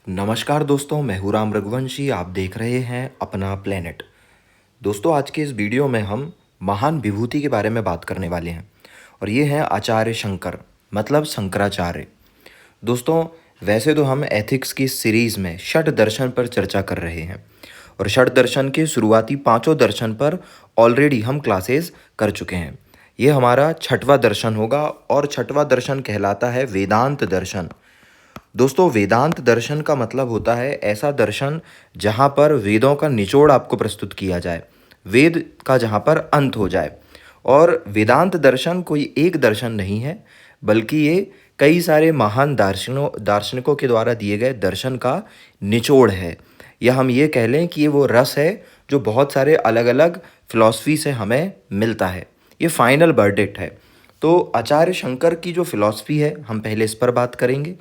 नमस्कार दोस्तों, मैं हूँ राम रघुवंशी। आप देख रहे हैं अपना प्लेनेट। दोस्तों, आज के इस वीडियो में हम महान विभूति के बारे में बात करने वाले हैं और ये हैं आचार्य शंकर, मतलब शंकराचार्य। दोस्तों, वैसे तो हम एथिक्स की सीरीज़ में षट दर्शन पर चर्चा कर रहे हैं और षट दर्शन के शुरुआती पांचों दर्शन पर ऑलरेडी हम क्लासेस कर चुके हैं। ये हमारा छठवां दर्शन होगा और छठवां दर्शन कहलाता है वेदांत दर्शन। दोस्तों, वेदांत दर्शन का मतलब होता है ऐसा दर्शन जहाँ पर वेदों का निचोड़ आपको प्रस्तुत किया जाए, वेद का जहाँ पर अंत हो जाए। और वेदांत दर्शन कोई एक दर्शन नहीं है, बल्कि ये कई सारे महान दार्शनिकों के द्वारा दिए गए दर्शन का निचोड़ है, या हम ये कह लें कि ये वो रस है जो बहुत सारे अलग अलग फिलॉसफी से हमें मिलता है। ये फाइनल वर्डिक्ट है। तो आचार्य शंकर की जो फिलॉसफी है, हम पहले इस पर बात करेंगे,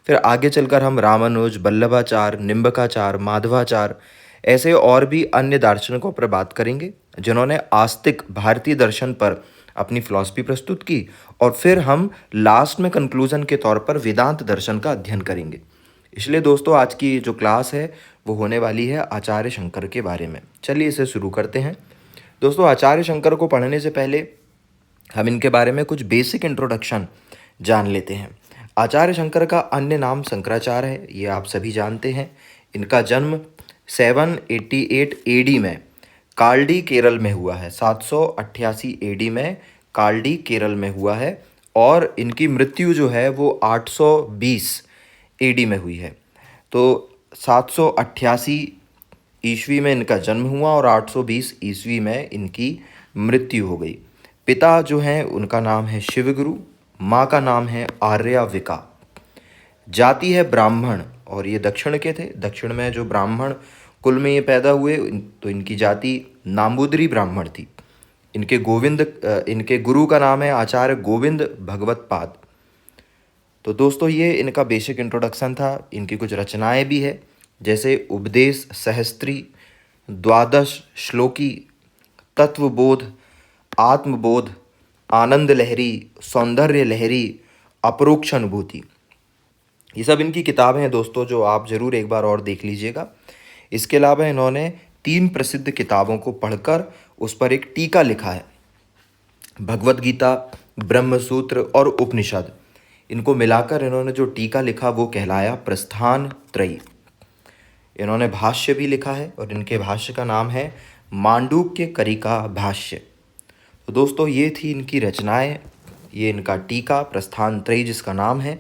फिर आगे चलकर हम रामानुज, वल्लभाचार्य, निम्बकाचार्य, माधवाचार्य ऐसे और भी अन्य दार्शनिकों पर बात करेंगे जिन्होंने आस्तिक भारतीय दर्शन पर अपनी फिलॉसफी प्रस्तुत की। और फिर हम लास्ट में कंक्लूजन के तौर पर वेदांत दर्शन का अध्ययन करेंगे। इसलिए दोस्तों, आज की जो क्लास है वो होने वाली है आचार्य शंकर के बारे में। चलिए इसे शुरू करते हैं। दोस्तों, आचार्य शंकर को पढ़ने से पहले हम इनके बारे में कुछ बेसिक इंट्रोडक्शन जान लेते हैं। आचार्य शंकर का अन्य नाम शंकराचार्य है, ये आप सभी जानते हैं। इनका जन्म 788 एडी में कालडी केरल में हुआ है। 788 एडी में कालडी केरल में हुआ है और इनकी मृत्यु जो है वो 820 एडी में हुई है। तो 788 ईस्वी में इनका जन्म हुआ और 820 ईस्वी में इनकी मृत्यु हो गई। पिता जो हैं उनका नाम है शिवगुरु, माँ का नाम है आर्याविका। जाति है ब्राह्मण और ये दक्षिण के थे। दक्षिण में जो ब्राह्मण कुल में ये पैदा हुए तो इनकी जाति नाम्बूदरी ब्राह्मण थी। इनके गुरु का नाम है आचार्य गोविंद भगवत पाद। तो दोस्तों, ये इनका बेसिक इंट्रोडक्शन था। इनकी कुछ रचनाएं भी है, जैसे उपदेश सहस्त्री, द्वादश श्लोकी, तत्वबोध, आत्मबोध, आनंद लहरी, सौंदर्य लहरी, अपरोक्ष अनुभूति। ये सब इनकी किताबें हैं दोस्तों, जो आप ज़रूर एक बार और देख लीजिएगा। इसके अलावा इन्होंने 3 प्रसिद्ध किताबों को पढ़कर उस पर एक टीका लिखा है। भगवत गीता, ब्रह्मसूत्र और उपनिषद, इनको मिलाकर इन्होंने जो टीका लिखा वो कहलाया प्रस्थान त्रयी। इन्होंने भाष्य भी लिखा है और इनके भाष्य का नाम है मांडूक्य करिका भाष्य। तो दोस्तों, ये थी इनकी रचनाएं। ये इनका टीका प्रस्थान त्रयी जिसका नाम है,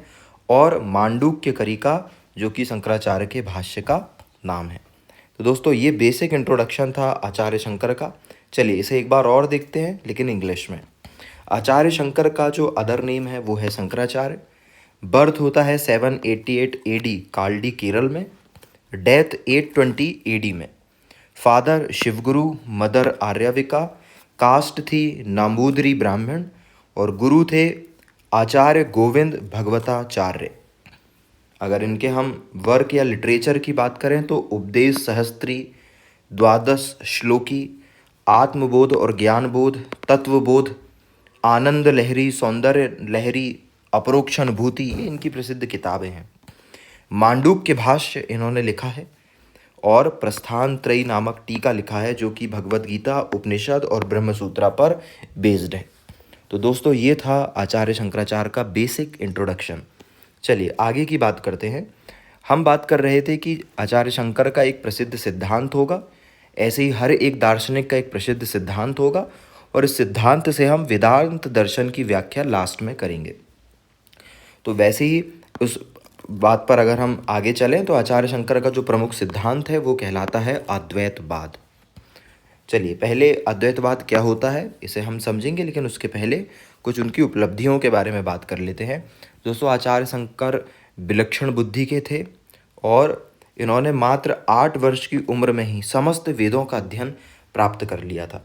और मांडूक्य करिका जो कि शंकराचार्य के भाष्य का नाम है। तो दोस्तों, ये बेसिक इंट्रोडक्शन था आचार्य शंकर का। चलिए इसे एक बार और देखते हैं, लेकिन इंग्लिश में। आचार्य शंकर का जो अदर नेम है वो है शंकराचार्य। बर्थ होता है 788 एडी कालडी केरल में, डेथ 820 एडी में। फादर शिवगुरु, मदर आर्याविका, कास्ट थी नाम्बूदरी ब्राह्मण और गुरु थे आचार्य गोविंद भगवताचार्य। अगर इनके हम वर्क या लिटरेचर की बात करें तो उपदेश सहस्त्री, द्वादश श्लोकी, आत्मबोध और ज्ञानबोध, तत्वबोध, आनंद लहरी, सौंदर्य लहरी, अपरोक्ष अनुभूति, ये इनकी प्रसिद्ध किताबें हैं। मांडूक्य भाष्य इन्होंने लिखा है और प्रस्थान त्रयी नामक टीका लिखा है, जो कि भगवत गीता, उपनिषद और ब्रह्मसूत्रा पर बेस्ड है। तो दोस्तों, ये था आचार्य शंकराचार्य का बेसिक इंट्रोडक्शन। चलिए आगे की बात करते हैं। हम बात कर रहे थे कि आचार्य शंकर का एक प्रसिद्ध सिद्धांत होगा, ऐसे ही हर एक दार्शनिक का एक प्रसिद्ध सिद्धांत होगा, और इस सिद्धांत से हम वेदांत दर्शन की व्याख्या लास्ट में करेंगे। तो वैसे ही उस बात पर अगर हम आगे चलें तो आचार्य शंकर का जो प्रमुख सिद्धांत है वो कहलाता है अद्वैतवाद। चलिए पहले अद्वैतवाद क्या होता है इसे हम समझेंगे, लेकिन उसके पहले कुछ उनकी उपलब्धियों के बारे में बात कर लेते हैं। दोस्तों, आचार्य शंकर विलक्षण बुद्धि के थे और इन्होंने मात्र 8 वर्ष की उम्र में ही समस्त वेदों का अध्ययन प्राप्त कर लिया था।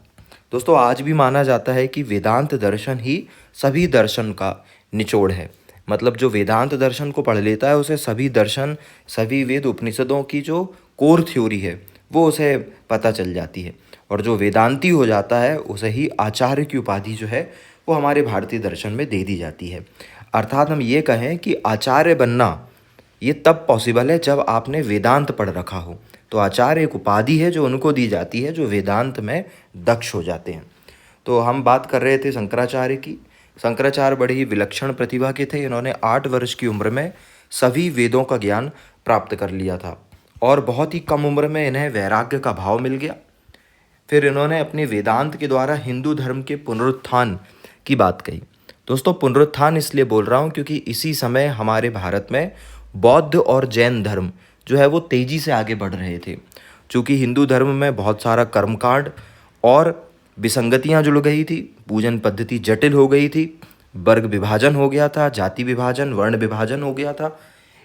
दोस्तों, आज भी माना जाता है कि वेदांत दर्शन ही सभी दर्शन का निचोड़ है। मतलब जो वेदांत दर्शन को पढ़ लेता है उसे सभी दर्शन, सभी वेद उपनिषदों की जो कोर थ्योरी है वो उसे पता चल जाती है, और जो वेदांती हो जाता है उसे ही आचार्य की उपाधि जो है वो हमारे भारतीय दर्शन में दे दी जाती है। अर्थात हम ये कहें कि आचार्य बनना ये तब पॉसिबल है जब आपने वेदांत पढ़ रखा हो। तो आचार्य एक उपाधि है जो उनको दी जाती है जो वेदांत में दक्ष हो जाते हैं। तो हम बात कर रहे थे शंकराचार्य की। शंकराचार्य बड़े ही विलक्षण प्रतिभा के थे। इन्होंने 8 वर्ष की उम्र में सभी वेदों का ज्ञान प्राप्त कर लिया था और बहुत ही कम उम्र में इन्हें वैराग्य का भाव मिल गया। फिर इन्होंने अपने वेदांत के द्वारा हिंदू धर्म के पुनरुत्थान की बात कही। दोस्तों, पुनरुत्थान इसलिए बोल रहा हूँ क्योंकि इसी समय हमारे भारत में बौद्ध और जैन धर्म जो है वो तेज़ी से आगे बढ़ रहे थे। चूँकि हिंदू धर्म में बहुत सारा कर्मकांड और विसंगतियाँ जुड़ गई थी, पूजन पद्धति जटिल हो गई थी, वर्ग विभाजन हो गया था, जाति विभाजन, वर्ण विभाजन हो गया था।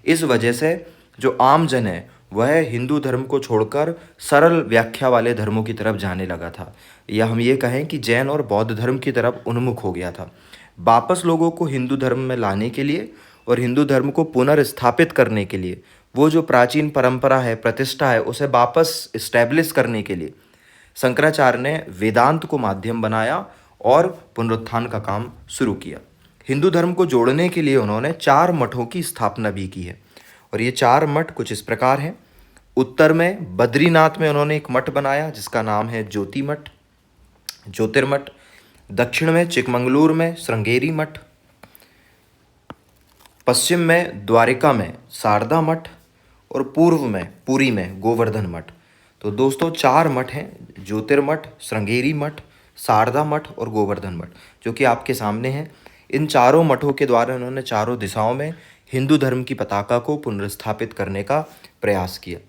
इस वजह से जो आम जन है वह हिंदू धर्म को छोड़कर सरल व्याख्या वाले धर्मों की तरफ जाने लगा था, या हम ये कहें कि जैन और बौद्ध धर्म की तरफ उन्मुख हो गया था। वापस लोगों को हिंदू धर्म में लाने के लिए और हिंदू धर्म को पुनर्स्थापित करने के लिए, वो जो प्राचीन परंपरा है, प्रतिष्ठा है, उसे वापस इस्टेब्लिश करने के लिए शंकराचार्य ने वेदांत को माध्यम बनाया और पुनरुत्थान का काम शुरू किया। हिंदू धर्म को जोड़ने के लिए उन्होंने 4 मठों की स्थापना भी की है और ये 4 मठ कुछ इस प्रकार हैं। उत्तर में बद्रीनाथ में उन्होंने एक मठ बनाया जिसका नाम है ज्योति मठ, ज्योतिर्मठ। दक्षिण में चिकमंगलूर में श्रृंगेरी मठ, पश्चिम में द्वारिका में शारदा मठ और पूर्व में पुरी में गोवर्धन मठ। तो दोस्तों 4 मठ हैं, ज्योतिर्मठ, श्रृंगेरी मठ, शारदा मठ और गोवर्धन मठ, जो कि आपके सामने हैं। इन चारों मठों के द्वारा उन्होंने चारों दिशाओं में हिंदू धर्म की पताका को पुनर्स्थापित करने का प्रयास किया।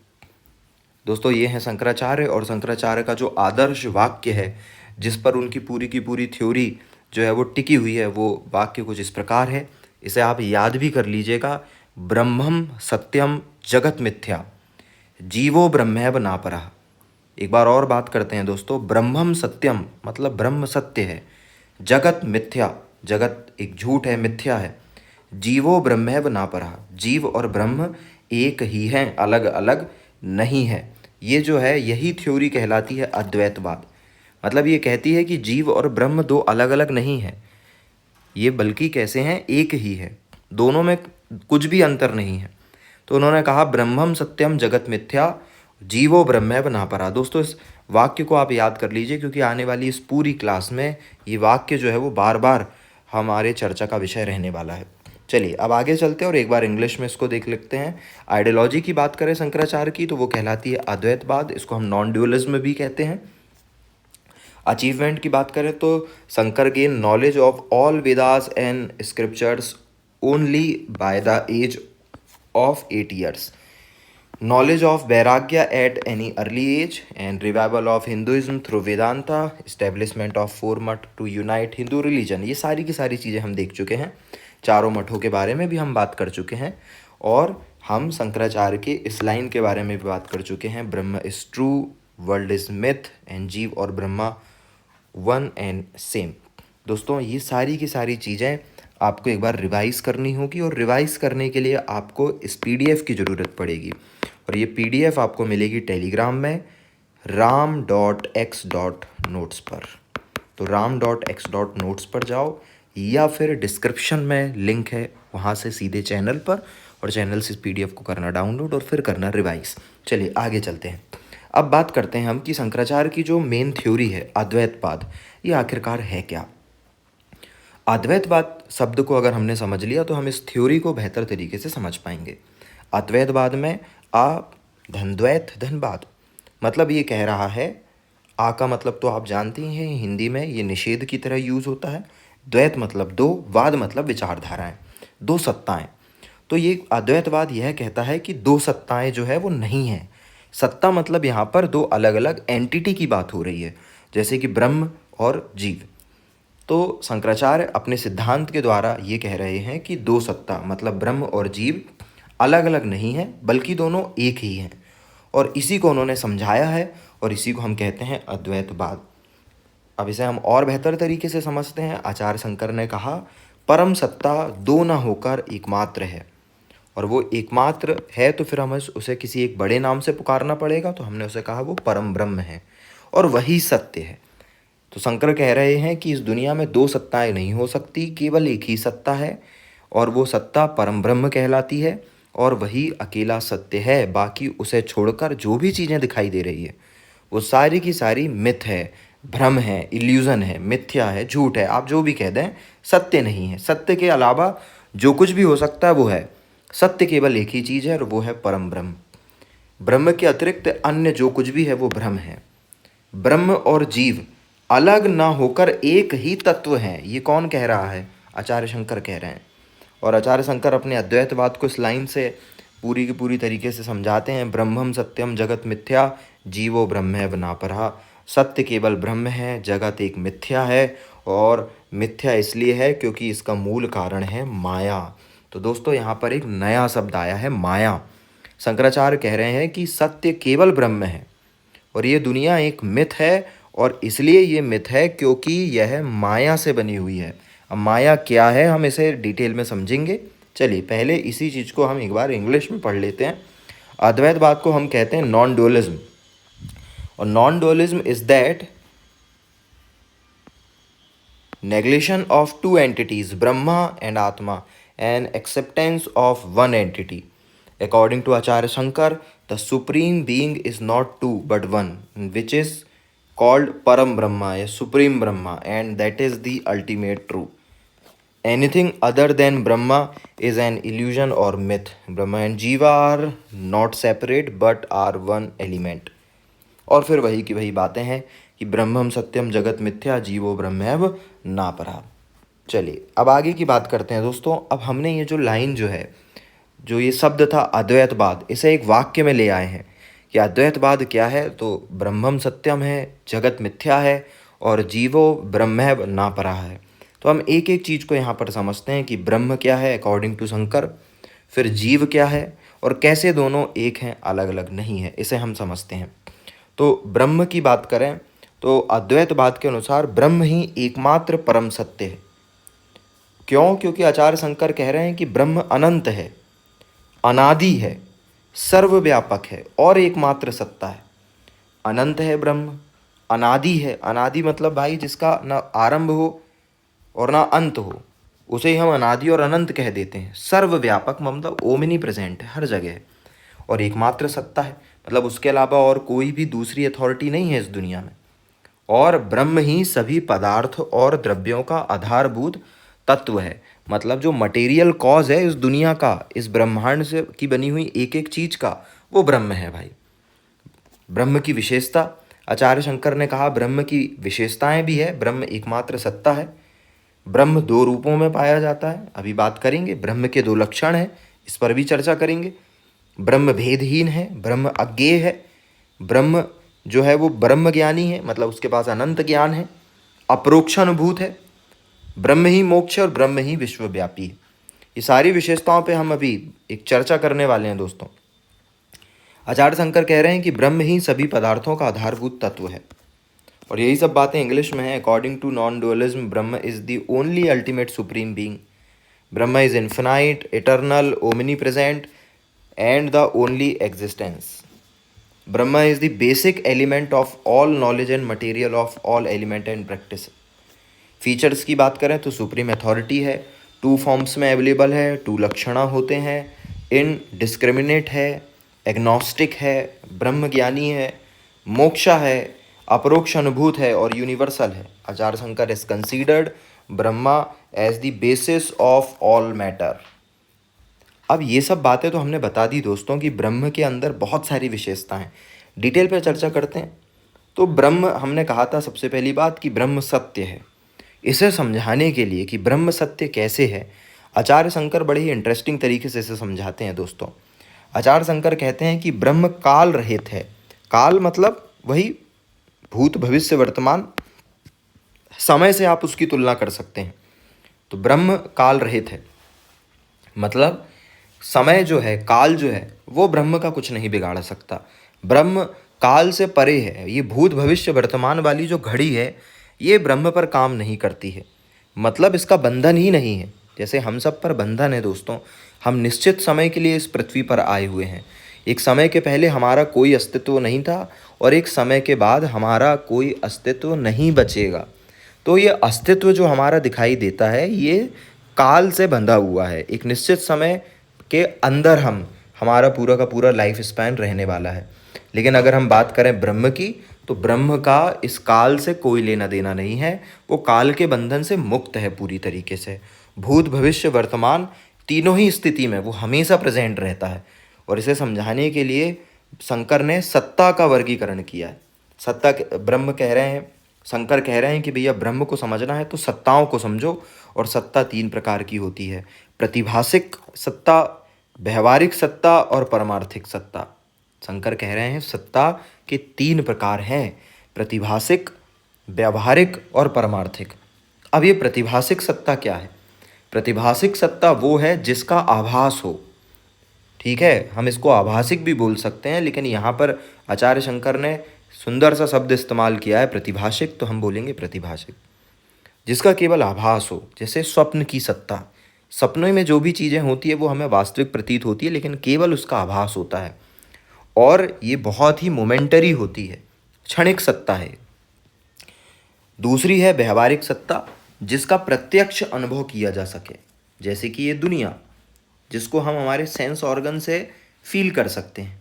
दोस्तों, ये हैं शंकराचार्य, और शंकराचार्य का जो आदर्श वाक्य है जिस पर उनकी पूरी की पूरी थ्योरी जो है वो टिकी हुई है, वो वाक्य कुछ इस प्रकार है। इसे आप याद भी कर लीजिएगा। ब्रह्मम सत्यम जगत मिथ्या, जीवो ब्रह्मैव नापरः। एक बार और बात करते हैं दोस्तों। ब्रह्मम सत्यम मतलब ब्रह्म सत्य है, जगत मिथ्या, जगत एक झूठ है, मिथ्या है। जीवो ब्रह्मैव नापरः, जीव और ब्रह्म एक ही हैं, अलग अलग नहीं है। ये जो है यही थ्योरी कहलाती है अद्वैतवाद। मतलब ये कहती है कि जीव और ब्रह्म 2 अलग अलग नहीं है, ये बल्कि कैसे हैं, एक ही है, दोनों में कुछ भी अंतर नहीं है। तो उन्होंने कहा ब्रह्मम सत्यम जगत मिथ्या, जीवो ब्रह्मैव नापरः। दोस्तों, इस वाक्य को आप याद कर लीजिए क्योंकि आने वाली इस पूरी क्लास में ये वाक्य जो है वो बार बार हमारे चर्चा का विषय रहने वाला है। चलिए अब आगे चलते हैं और एक बार इंग्लिश में इसको देख लेते हैं। आइडियोलॉजी की बात करें शंकराचार्य की तो वो कहलाती है अद्वैतवाद, इसको हम नॉन ड्यूअलिज्म भी कहते हैं। अचीवमेंट की बात करें तो Shankar gain knowledge of all Vedas and scriptures only by the age of 8 years, knowledge of vairagya at any early age, and revival of Hinduism through Vedanta, establishment of 4 मठ to unite Hindu religion। ये सारी की सारी चीज़ें हम देख चुके हैं। चारों मठों के बारे में भी हम बात कर चुके हैं और हम शंकराचार्य के इस लाइन के बारे में भी बात कर चुके हैं, ब्रह्म is true, world is myth and जीव और ब्रह्मा वन एंड सेम। दोस्तों, ये सारी की सारी चीज़ें आपको एक बार रिवाइज़ करनी होगी और रिवाइज़ करने के लिए आपको इस PDF की ज़रूरत पड़ेगी और ये PDF आपको मिलेगी टेलीग्राम में ram.x.notes पर। तो ram.x.notes पर जाओ या फिर डिस्क्रिप्शन में लिंक है, वहाँ से सीधे चैनल पर, और चैनल से इस PDF को करना डाउनलोड और फिर करना रिवाइज़। चलिए आगे चलते हैं। अब बात करते हैं हम कि शंकराचार्य की जो मेन थ्योरी है अद्वैतवाद, ये आखिरकार है क्या। अद्वैतवाद शब्द को अगर हमने समझ लिया तो हम इस थ्योरी को बेहतर तरीके से समझ पाएंगे। अद्वैतवाद में आ धनद्वैत धनवाद, मतलब ये कह रहा है, आ का मतलब तो आप जानते ही हैं, हिंदी में ये निषेध की तरह यूज़ होता है। द्वैत मतलब 2, वाद मतलब विचारधाराएं, 2 सत्ताएं। तो ये अद्वैतवाद यह कहता है कि 2 सत्ताएं जो है वो नहीं हैं। सत्ता मतलब यहाँ पर 2 अलग अलग एंटिटी की बात हो रही है, जैसे कि ब्रह्म और जीव। तो शंकराचार्य अपने सिद्धांत के द्वारा ये कह रहे हैं कि 2 सत्ता मतलब ब्रह्म और जीव अलग अलग नहीं है, बल्कि दोनों एक ही हैं, और इसी को उन्होंने समझाया है और इसी को हम कहते हैं अद्वैतवाद। अब इसे हम और बेहतर तरीके से समझते हैं। आचार्य शंकर ने कहा परम सत्ता 2 न होकर एकमात्र है, और वो एकमात्र है तो फिर हमें उसे किसी एक बड़े नाम से पुकारना पड़ेगा, तो हमने उसे कहा वो परम ब्रह्म है और वही सत्य है। तो शंकर कह रहे हैं कि इस दुनिया में 2 सत्ताएं नहीं हो सकती, केवल एक ही सत्ता है और वो सत्ता परम ब्रह्म कहलाती है, और वही अकेला सत्य है। बाकी उसे छोड़कर जो भी चीज़ें दिखाई दे रही है वो सारी की सारी मिथ है, भ्रम है, इल्यूज़न है, मिथ्या है, झूठ है, आप जो भी कह दें, सत्य नहीं है। सत्य के अलावा जो कुछ भी हो सकता है वो है। सत्य केवल एक ही चीज़ है और वो है परम ब्रह्म। ब्रह्म के अतिरिक्त अन्य जो कुछ भी है वो भ्रम है। ब्रह्म और जीव अलग ना होकर एक ही तत्व हैं। ये कौन कह रहा है? आचार्य शंकर कह रहे हैं। और आचार्य शंकर अपने अद्वैतवाद को इस लाइन से पूरी की पूरी तरीके से समझाते हैं, ब्रह्मम सत्यम जगत मिथ्या जीवो ब्रह्मैव नापरः। सत्य केवल ब्रह्म है, जगत एक मिथ्या है, और मिथ्या इसलिए है क्योंकि इसका मूल कारण है माया। तो दोस्तों यहाँ पर एक नया शब्द आया है, माया। शंकराचार्य कह रहे हैं कि सत्य केवल ब्रह्म है और ये दुनिया एक मिथ है, और इसलिए ये मिथ है क्योंकि यह माया से बनी हुई है। अब माया क्या है हम इसे डिटेल में समझेंगे। चलिए पहले इसी चीज़ को हम एक बार इंग्लिश में पढ़ लेते हैं। अद्वैतवाद को हम कहते हैं नॉन डुअलिज्म, और non dualism is that negation of two entities, Brahma and Atma, and acceptance of one entity. According to Acharya Shankar, the supreme being is not two but one, which is called Param Brahma, a supreme Brahma, and that is the ultimate true. Anything other than Brahma is an illusion or myth. Brahma and Jiva are not separate but are one element. और फिर वही की वही बातें हैं कि ब्रह्मम सत्यम जगत मिथ्या जीवो ब्रह्मैव नापरः। चलिए अब आगे की बात करते हैं दोस्तों। अब हमने ये जो लाइन जो है, जो ये शब्द था अद्वैतवाद, इसे एक वाक्य में ले आए हैं कि अद्वैतवाद क्या है। तो ब्रह्मम सत्यम है, जगत मिथ्या है, और जीवो ब्रह्मैव नापरः है। तो हम एक एक चीज़ को यहाँ पर समझते हैं कि ब्रह्म क्या है अकॉर्डिंग टू शंकर, फिर जीव क्या है, और कैसे दोनों एक हैं अलग अलग नहीं है, इसे हम समझते हैं। तो ब्रह्म की बात करें तो अद्वैतवाद के अनुसार ब्रह्म ही एकमात्र परम सत्य है। क्यों? क्योंकि आचार्य शंकर कह रहे हैं कि ब्रह्म अनंत है, अनादि है, सर्वव्यापक है और एकमात्र सत्ता है। अनंत है ब्रह्म, अनादि है। अनादि मतलब भाई जिसका ना आरंभ हो और ना अंत हो, उसे ही हम अनादि और अनंत कह देते हैं। सर्वव्यापक मतलब ओमनी प्रेजेंट है, हर जगह है, और एकमात्र सत्ता है, मतलब उसके अलावा और कोई भी दूसरी अथॉरिटी नहीं है इस दुनिया में। और ब्रह्म ही सभी पदार्थ और द्रव्यों का आधारभूत तत्व है, मतलब जो मटेरियल कॉज है इस दुनिया का, इस ब्रह्मांड से की बनी हुई एक एक चीज़ का, वो ब्रह्म है भाई। ब्रह्म की विशेषता, आचार्य शंकर ने कहा ब्रह्म की विशेषताएं भी है। ब्रह्म एकमात्र सत्ता है, ब्रह्म दो रूपों में पाया जाता है, अभी बात करेंगे। ब्रह्म के दो लक्षण हैं, इस पर भी चर्चा करेंगे। ब्रह्म भेदहीन है, ब्रह्म अज्ञेय है, ब्रह्म जो है वो ब्रह्म ज्ञानी है, मतलब उसके पास अनंत ज्ञान है, अपरोक्षानुभूत है, ब्रह्म ही मोक्ष और ब्रह्म ही विश्वव्यापी है। ये सारी विशेषताओं पे हम अभी एक चर्चा करने वाले हैं दोस्तों। आचार्य शंकर कह रहे हैं कि ब्रह्म ही सभी पदार्थों का आधारभूत तत्व है, और यही सब बातें इंग्लिश में हैं। According to non dualism, Brahman is the only ultimate supreme being. Brahman is infinite, eternal, omnipresent and the only existence. Brahma is the basic element of all knowledge and material of all element and practice. Features की बात करें तो supreme authority है, two forms में available है, to लक्षणा होते हैं, indiscriminate है, एग्नोस्टिक है, ब्रह्म ज्ञानी है, मोक्षा है, अपरोक्ष अनुभूत है और यूनिवर्सल है। Acharya Shankar is considered Brahma as the basis of all matter. अब ये सब बातें तो हमने बता दी दोस्तों कि ब्रह्म के अंदर बहुत सारी विशेषताएं हैं। डिटेल पे चर्चा करते हैं। तो ब्रह्म, हमने कहा था सबसे पहली बात कि ब्रह्म सत्य है। इसे समझाने के लिए कि ब्रह्म सत्य कैसे है, आचार्य शंकर बड़े ही इंटरेस्टिंग तरीके से इसे समझाते हैं दोस्तों। आचार्य शंकर कहते हैं कि ब्रह्म काल रहित है। काल मतलब वही भूत भविष्य वर्तमान, समय से आप उसकी तुलना कर सकते हैं। तो ब्रह्म काल रहित है, मतलब समय जो है, काल जो है, वो ब्रह्म का कुछ नहीं बिगाड़ सकता। ब्रह्म काल से परे है। ये भूत भविष्य वर्तमान वाली जो घड़ी है, ये ब्रह्म पर काम नहीं करती है, मतलब इसका बंधन ही नहीं है। जैसे हम सब पर बंधन है दोस्तों, हम निश्चित समय के लिए इस पृथ्वी पर आए हुए हैं। एक समय के पहले हमारा कोई अस्तित्व नहीं था और एक समय के बाद हमारा कोई अस्तित्व नहीं बचेगा। तो ये अस्तित्व जो हमारा दिखाई देता है, ये काल से बंधा हुआ है। एक निश्चित समय के अंदर हमारा पूरा का पूरा लाइफ स्पैन रहने वाला है। लेकिन अगर हम बात करें ब्रह्म की, तो ब्रह्म का इस काल से कोई लेना देना नहीं है। वो काल के बंधन से मुक्त है पूरी तरीके से। भूत भविष्य वर्तमान तीनों ही स्थिति में वो हमेशा प्रेजेंट रहता है। और इसे समझाने के लिए शंकर ने सत्ता का वर्गीकरण किया है। सत्ता ब्रह्म कह रहे हैं, शंकर कह रहे हैं कि भैया ब्रह्म को समझना है तो सत्ताओं को समझो। और सत्ता 3 प्रकार की होती है: प्रतिभासिक सत्ता, व्यवहारिक सत्ता और परमार्थिक सत्ता। शंकर कह रहे हैं सत्ता के 3 प्रकार हैं: प्रतिभासिक, व्यवहारिक और परमार्थिक। अब ये प्रतिभासिक सत्ता क्या है? प्रतिभासिक सत्ता वो है जिसका आभास हो। ठीक है, हम इसको आभासिक भी बोल सकते हैं, लेकिन यहाँ पर आचार्य शंकर ने सुंदर सा शब्द इस्तेमाल किया है प्रतिभासिक, तो हम बोलेंगे प्रतिभासिक। जिसका केवल आभास हो, जैसे स्वप्न की सत्ता। सपनों में जो भी चीज़ें होती है वो हमें वास्तविक प्रतीत होती है, लेकिन केवल उसका आभास होता है। और ये बहुत ही मोमेंटरी होती है, क्षणिक सत्ता है। दूसरी है व्यवहारिक सत्ता, जिसका प्रत्यक्ष अनुभव किया जा सके, जैसे कि ये दुनिया, जिसको हम हमारे सेंस ऑर्गन से फील कर सकते हैं।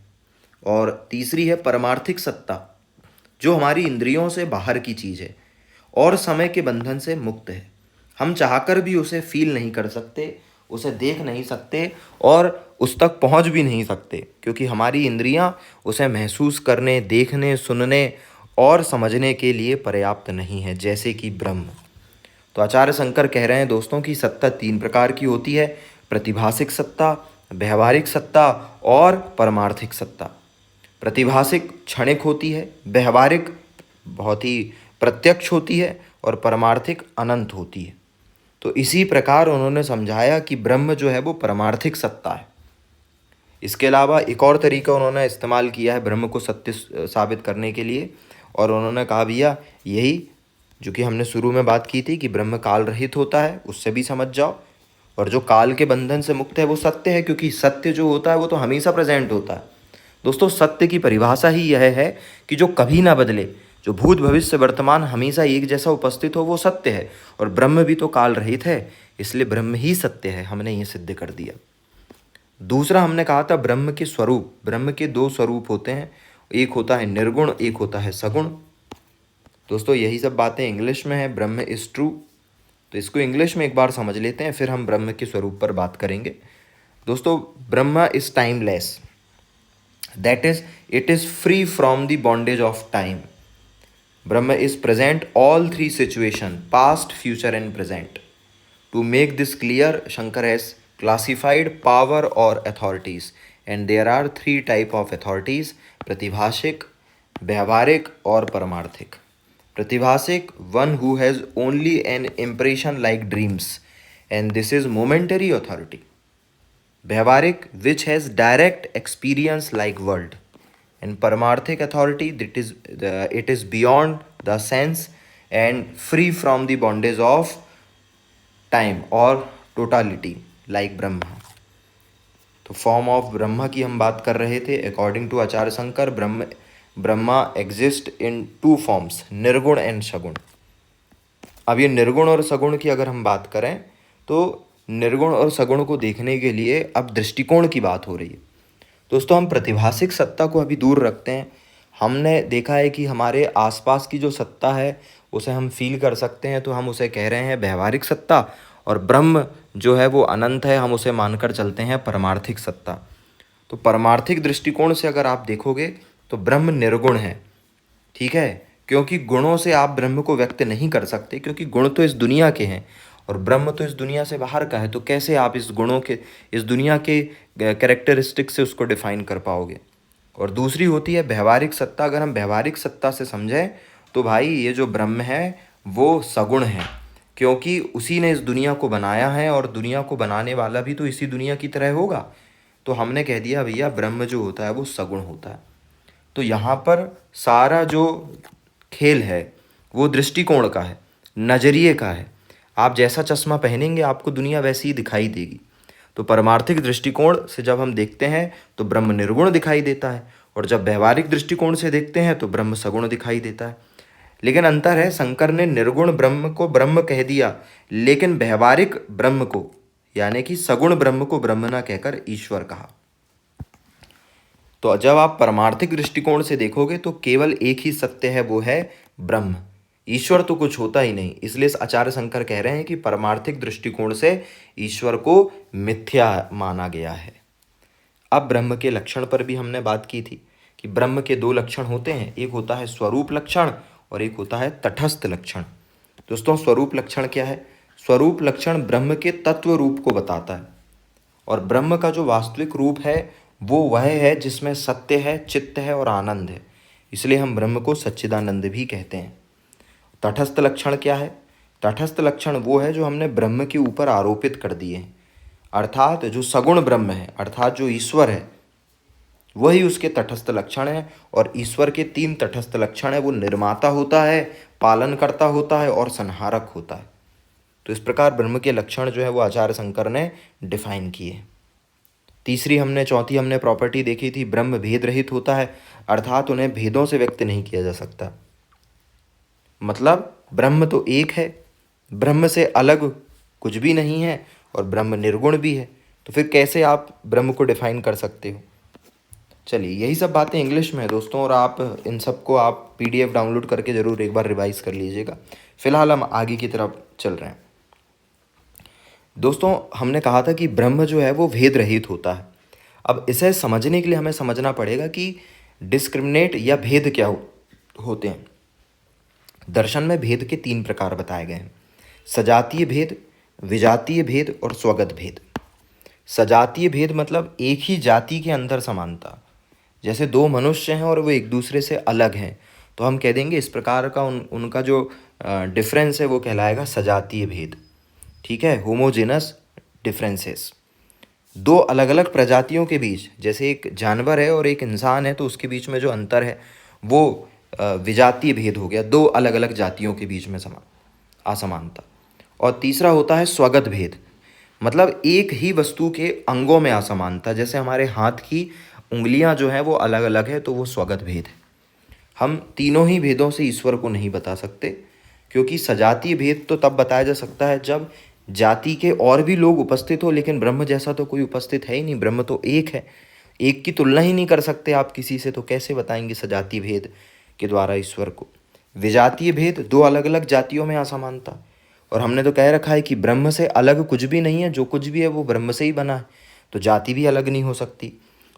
और तीसरी है परमार्थिक सत्ता, जो हमारी इंद्रियों से बाहर की चीज़ है और समय के बंधन से मुक्त है। हम चाहकर भी उसे फील नहीं कर सकते, उसे देख नहीं सकते और उस तक पहुंच भी नहीं सकते, क्योंकि हमारी इंद्रियां उसे महसूस करने, देखने, सुनने और समझने के लिए पर्याप्त नहीं है, जैसे कि ब्रह्म। तो आचार्य शंकर कह रहे हैं दोस्तों कि सत्ता 3 प्रकार की होती है: प्रतिभासिक सत्ता, व्यवहारिक सत्ता और परमार्थिक सत्ता। प्रतिभासिक क्षणिक होती है, व्यवहारिक बहुत ही प्रत्यक्ष होती है और परमार्थिक अनंत होती है। तो इसी प्रकार उन्होंने समझाया कि ब्रह्म जो है वो परमार्थिक सत्ता है। इसके अलावा एक और तरीका उन्होंने इस्तेमाल किया है ब्रह्म को सत्य साबित करने के लिए, और उन्होंने कहा भैया यही जो कि हमने शुरू में बात की थी कि ब्रह्म काल रहित होता है, उससे भी समझ जाओ। और जो काल के बंधन से मुक्त है वो सत्य है, क्योंकि सत्य जो होता है वो तो हमेशा प्रेजेंट होता है। दोस्तों, सत्य की परिभाषा ही यह है कि जो कभी ना बदले, जो भूत भविष्य वर्तमान हमेशा एक जैसा उपस्थित हो, वो सत्य है। और ब्रह्म भी तो काल रहित है, इसलिए ब्रह्म ही सत्य है। हमने ये सिद्ध कर दिया। दूसरा हमने कहा था ब्रह्म के स्वरूप। ब्रह्म के 2 स्वरूप होते हैं, एक होता है निर्गुण, एक होता है सगुण। दोस्तों, यही सब बातें इंग्लिश में है, ब्रह्म इज ट्रू। तो इसको इंग्लिश में एक बार समझ लेते हैं, फिर हम ब्रह्म के स्वरूप पर बात करेंगे। दोस्तों, Brahman is timeless, that is it is free from the bondage of time. Brahman is present all 3 situation, past, future and present. To make this clear, Shankar has classified power or authorities, and there are 3 type of authorities: प्रतिभासिक, व्यवहारिक और परमार्थिक। प्रतिभासिक, one who has only an impression like dreams, and this is momentary authority. व्यवहारिक, which has direct experience like world, and परमार्थिक authority, that is it is beyond the sense and free from the bondage of time or totality like Brahma. तो form of Brahma की हम बात कर रहे थे। According to Acharya Shankar, Brahma exist in 2 forms, nirguna and saguna. अब ये निर्गुण और सगुण की अगर हम बात करें, तो निर्गुण और सगुण को देखने के लिए अब दृष्टिकोण की बात हो रही है। दोस्तों, हम प्रतिभासिक सत्ता को अभी दूर रखते हैं। हमने देखा है कि हमारे आसपास की जो सत्ता है उसे हम फील कर सकते हैं, तो हम उसे कह रहे हैं व्यवहारिक सत्ता। और ब्रह्म जो है वो अनंत है, हम उसे मानकर चलते हैं परमार्थिक सत्ता। तो परमार्थिक दृष्टिकोण से अगर आप देखोगे तो ब्रह्म निर्गुण है, ठीक है, क्योंकि गुणों से आप ब्रह्म को व्यक्त नहीं कर सकते, क्योंकि गुण तो इस दुनिया के हैं और ब्रह्म तो इस दुनिया से बाहर का है। तो कैसे आप इस गुणों के, इस दुनिया के कैरेक्टरिस्टिक से उसको डिफाइन कर पाओगे। और दूसरी होती है व्यवहारिक सत्ता। अगर हम व्यवहारिक सत्ता से समझें तो भाई ये जो ब्रह्म है वो सगुण है, क्योंकि उसी ने इस दुनिया को बनाया है और दुनिया को बनाने वाला भी तो इसी दुनिया की तरह होगा। तो हमने कह दिया भैया ब्रह्म जो होता है वो सगुण होता है। तो यहाँ पर सारा जो खेल है वो दृष्टिकोण का है, नज़रिए का है। आप जैसा चश्मा पहनेंगे आपको दुनिया वैसी ही दिखाई देगी। तो परमार्थिक दृष्टिकोण से जब हम देखते हैं तो ब्रह्म निर्गुण दिखाई देता है, और जब व्यवहारिक दृष्टिकोण से देखते हैं तो ब्रह्म सगुण दिखाई देता है। लेकिन अंतर है, शंकर ने निर्गुण ब्रह्म को ब्रह्म कह दिया, लेकिन व्यवहारिक ब्रह्म को यानी कि सगुण ब्रह्म को ब्रह्म ना कहकर ईश्वर कहा। तो जब आप परमार्थिक दृष्टिकोण से देखोगे तो केवल एक ही सत्य है, वो है ब्रह्म। ईश्वर तो कुछ होता ही नहीं, इसलिए आचार्य शंकर कह रहे हैं कि परमार्थिक दृष्टिकोण से ईश्वर को मिथ्या माना गया है। अब ब्रह्म के लक्षण पर भी हमने बात की थी कि ब्रह्म के दो लक्षण होते हैं, एक होता है स्वरूप लक्षण और एक होता है तटस्थ लक्षण। दोस्तों स्वरूप लक्षण क्या है? स्वरूप लक्षण ब्रह्म के तत्व रूप को बताता है, और ब्रह्म का जो वास्तविक रूप है वो वह है जिसमें सत्य है, चित्त है और आनंद है, इसलिए हम ब्रह्म को सच्चिदानंद भी कहते हैं। तटस्थ लक्षण क्या है? तटस्थ लक्षण वो है जो हमने ब्रह्म के ऊपर आरोपित कर दिए हैं, अर्थात जो सगुण ब्रह्म है, अर्थात जो ईश्वर है, वही उसके तटस्थ लक्षण है। और ईश्वर के तीन तटस्थ लक्षण है, वो निर्माता होता है, पालनकर्ता होता है और संहारक होता है। तो इस प्रकार ब्रह्म के लक्षण जो है वो आचार्य शंकर ने डिफाइन किए। चौथी हमने प्रॉपर्टी देखी थी, ब्रह्म भेद रहित होता है, अर्थात उन्हें भेदों से व्यक्त नहीं किया जा सकता। मतलब ब्रह्म तो एक है, ब्रह्म से अलग कुछ भी नहीं है और ब्रह्म निर्गुण भी है, तो फिर कैसे आप ब्रह्म को डिफाइन कर सकते हो? चलिए, यही सब बातें इंग्लिश में है दोस्तों, और आप इन सबको आप PDF डाउनलोड करके ज़रूर एक बार रिवाइज कर लीजिएगा। फिलहाल हम आगे की तरफ चल रहे हैं। दोस्तों हमने कहा था कि ब्रह्म जो है वो भेद रहित होता है। अब इसे समझने के लिए हमें समझना पड़ेगा कि डिस्क्रिमिनेट या भेद क्या होते हैं। दर्शन में भेद के 3 प्रकार बताए गए हैं: सजातीय भेद, विजातीय भेद और स्वगत भेद। सजातीय भेद मतलब एक ही जाति के अंदर समानता, जैसे दो मनुष्य हैं और वो एक दूसरे से अलग हैं, तो हम कह देंगे इस प्रकार का उनका जो डिफरेंस है वो कहलाएगा सजातीय भेद। ठीक है, होमोजेनस डिफरेंसेस। दो अलग अलग प्रजातियों के बीच, जैसे एक जानवर है और एक इंसान है, तो उसके बीच में जो अंतर है वो विजातीय भेद हो गया, दो अलग अलग जातियों के बीच में असमानता। और तीसरा होता है स्वगत भेद, मतलब एक ही वस्तु के अंगों में असमानता, जैसे हमारे हाथ की उंगलियां जो हैं वो अलग अलग है, तो वो स्वगत भेद है। हम तीनों ही भेदों से ईश्वर को नहीं बता सकते, क्योंकि सजातीय भेद तो तब बताया जा सकता है जब जाति के और भी लोग उपस्थित हो, लेकिन ब्रह्म जैसा तो कोई उपस्थित है ही नहीं, ब्रह्म तो एक है, एक की तुलना ही नहीं कर सकते आप किसी से, तो कैसे बताएंगे सजातीय भेद के द्वारा ईश्वर को? विजातीय भेद, दो अलग अलग जातियों में असमानता, और हमने तो कह रखा है कि ब्रह्म से अलग कुछ भी नहीं है, जो कुछ भी है वो ब्रह्म से ही बना है, तो जाति भी अलग नहीं हो सकती।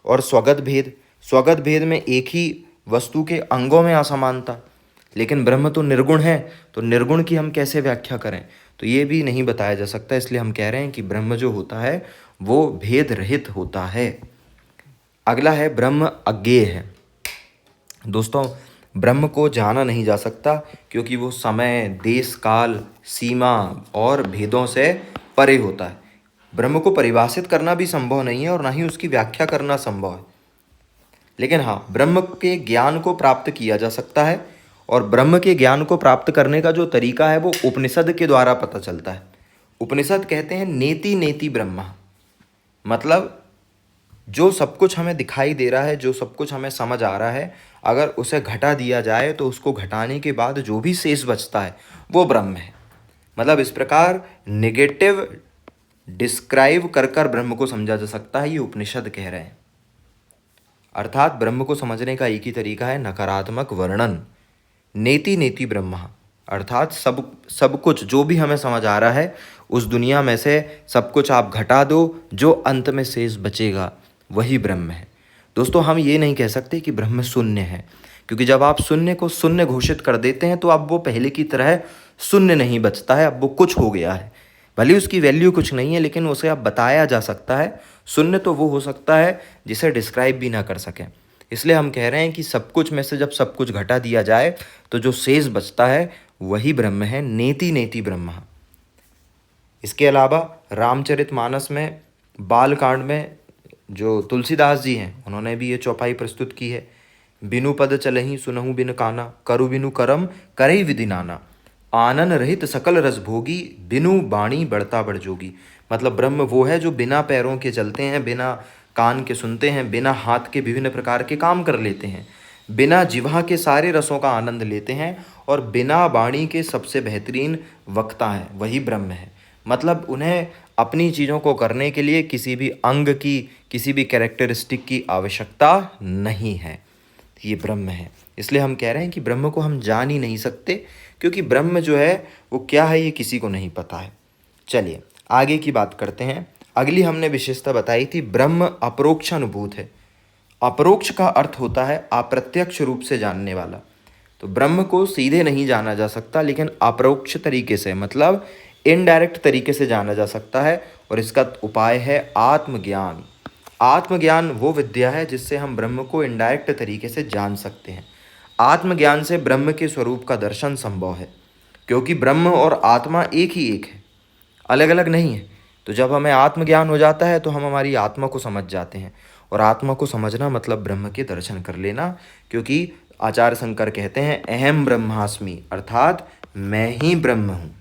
और स्वगत भेद, स्वगत भेद में एक ही वस्तु के अंगों में असमानता, लेकिन ब्रह्म तो निर्गुण है, तो निर्गुण की हम कैसे व्याख्या करें? तो ये भी नहीं बताया जा सकता, इसलिए हम कह रहे हैं कि ब्रह्म जो होता है वो भेद रहित होता है। अगला है ब्रह्म अज्ञेय है। दोस्तों ब्रह्म को जाना नहीं जा सकता, क्योंकि वो समय, देश, काल, सीमा और भेदों से परे होता है। ब्रह्म को परिभाषित करना भी संभव नहीं है और ना ही उसकी व्याख्या करना संभव है। लेकिन हाँ, ब्रह्म के ज्ञान को प्राप्त किया जा सकता है, और ब्रह्म के ज्ञान को प्राप्त करने का जो तरीका है वो उपनिषद के द्वारा पता चलता है। उपनिषद कहते हैं नेति नेति ब्रह्मा, मतलब जो सब कुछ हमें दिखाई दे रहा है, जो सब कुछ हमें समझ आ रहा है, अगर उसे घटा दिया जाए तो उसको घटाने के बाद जो भी शेष बचता है वो ब्रह्म है। मतलब इस प्रकार नेगेटिव डिस्क्राइब कर कर ब्रह्म को समझा जा सकता है, ये उपनिषद कह रहे हैं। अर्थात ब्रह्म को समझने का एक ही तरीका है, नकारात्मक वर्णन। नेति नेति ब्रह्मा, अर्थात सब कुछ जो भी हमें समझ आ रहा है उस दुनिया में से सब कुछ आप घटा दो, जो अंत में शेष बचेगा वही ब्रह्म है। दोस्तों हम ये नहीं कह सकते कि ब्रह्म शून्य है, क्योंकि जब आप शून्य को शून्य घोषित कर देते हैं तो अब वो पहले की तरह शून्य नहीं बचता है, अब वो कुछ हो गया है। भले उसकी वैल्यू कुछ नहीं है, लेकिन उसे अब बताया जा सकता है। शून्य तो वो हो सकता है जिसे डिस्क्राइब भी ना कर सकें। इसलिए हम कह रहे हैं कि सब कुछ में से जब सब कुछ घटा दिया जाए तो जो शेष बचता है वही ब्रह्म है, नेति नेति ब्रह्मा। इसके अलावा रामचरितमानस में बालकांड में जो तुलसीदास जी हैं उन्होंने भी ये चौपाई प्रस्तुत की है। बिनु पद चलहि सुनहु बिन काना, करु बिनु करम करई विधि नाना, आनन रहित सकल रस भोगी, बिनु बाणी बढ़ता बढ़ जोगी। मतलब ब्रह्म वो है जो बिना पैरों के चलते हैं, बिना कान के सुनते हैं, बिना हाथ के विभिन्न प्रकार के काम कर लेते हैं, बिना जिह्वा के सारे रसों का आनंद लेते हैं, और बिना वाणी के सबसे बेहतरीन वक्ता हैं, वही ब्रह्म है। मतलब उन्हें अपनी चीज़ों को करने के लिए किसी भी अंग की, किसी भी कैरेक्टरिस्टिक की आवश्यकता नहीं है। ये ब्रह्म है। इसलिए हम कह रहे हैं कि ब्रह्म को हम जान ही नहीं सकते, क्योंकि ब्रह्म जो है वो क्या है ये किसी को नहीं पता है। चलिए आगे की बात करते हैं। अगली हमने विशेषता बताई थी, ब्रह्म अपरोक्ष अनुभूत है। अपरोक्ष का अर्थ होता है अप्रत्यक्ष रूप से जानने वाला। तो ब्रह्म को सीधे नहीं जाना जा सकता, लेकिन अपरोक्ष तरीके से, मतलब इनडायरेक्ट तरीके से जाना जा सकता है। और इसका उपाय है आत्मज्ञान। आत्मज्ञान वो विद्या है जिससे हम ब्रह्म को इनडायरेक्ट तरीके से जान सकते हैं। आत्मज्ञान से ब्रह्म के स्वरूप का दर्शन संभव है, क्योंकि ब्रह्म और आत्मा एक ही एक है, अलग अलग नहीं है। तो जब हमें आत्मज्ञान हो जाता है तो हम हमारी आत्मा को समझ जाते हैं, और आत्मा को समझना मतलब ब्रह्म के दर्शन कर लेना। क्योंकि आचार्य शंकर कहते हैं अहम ब्रह्मास्मि, अर्थात मैं ही ब्रह्म हूँ।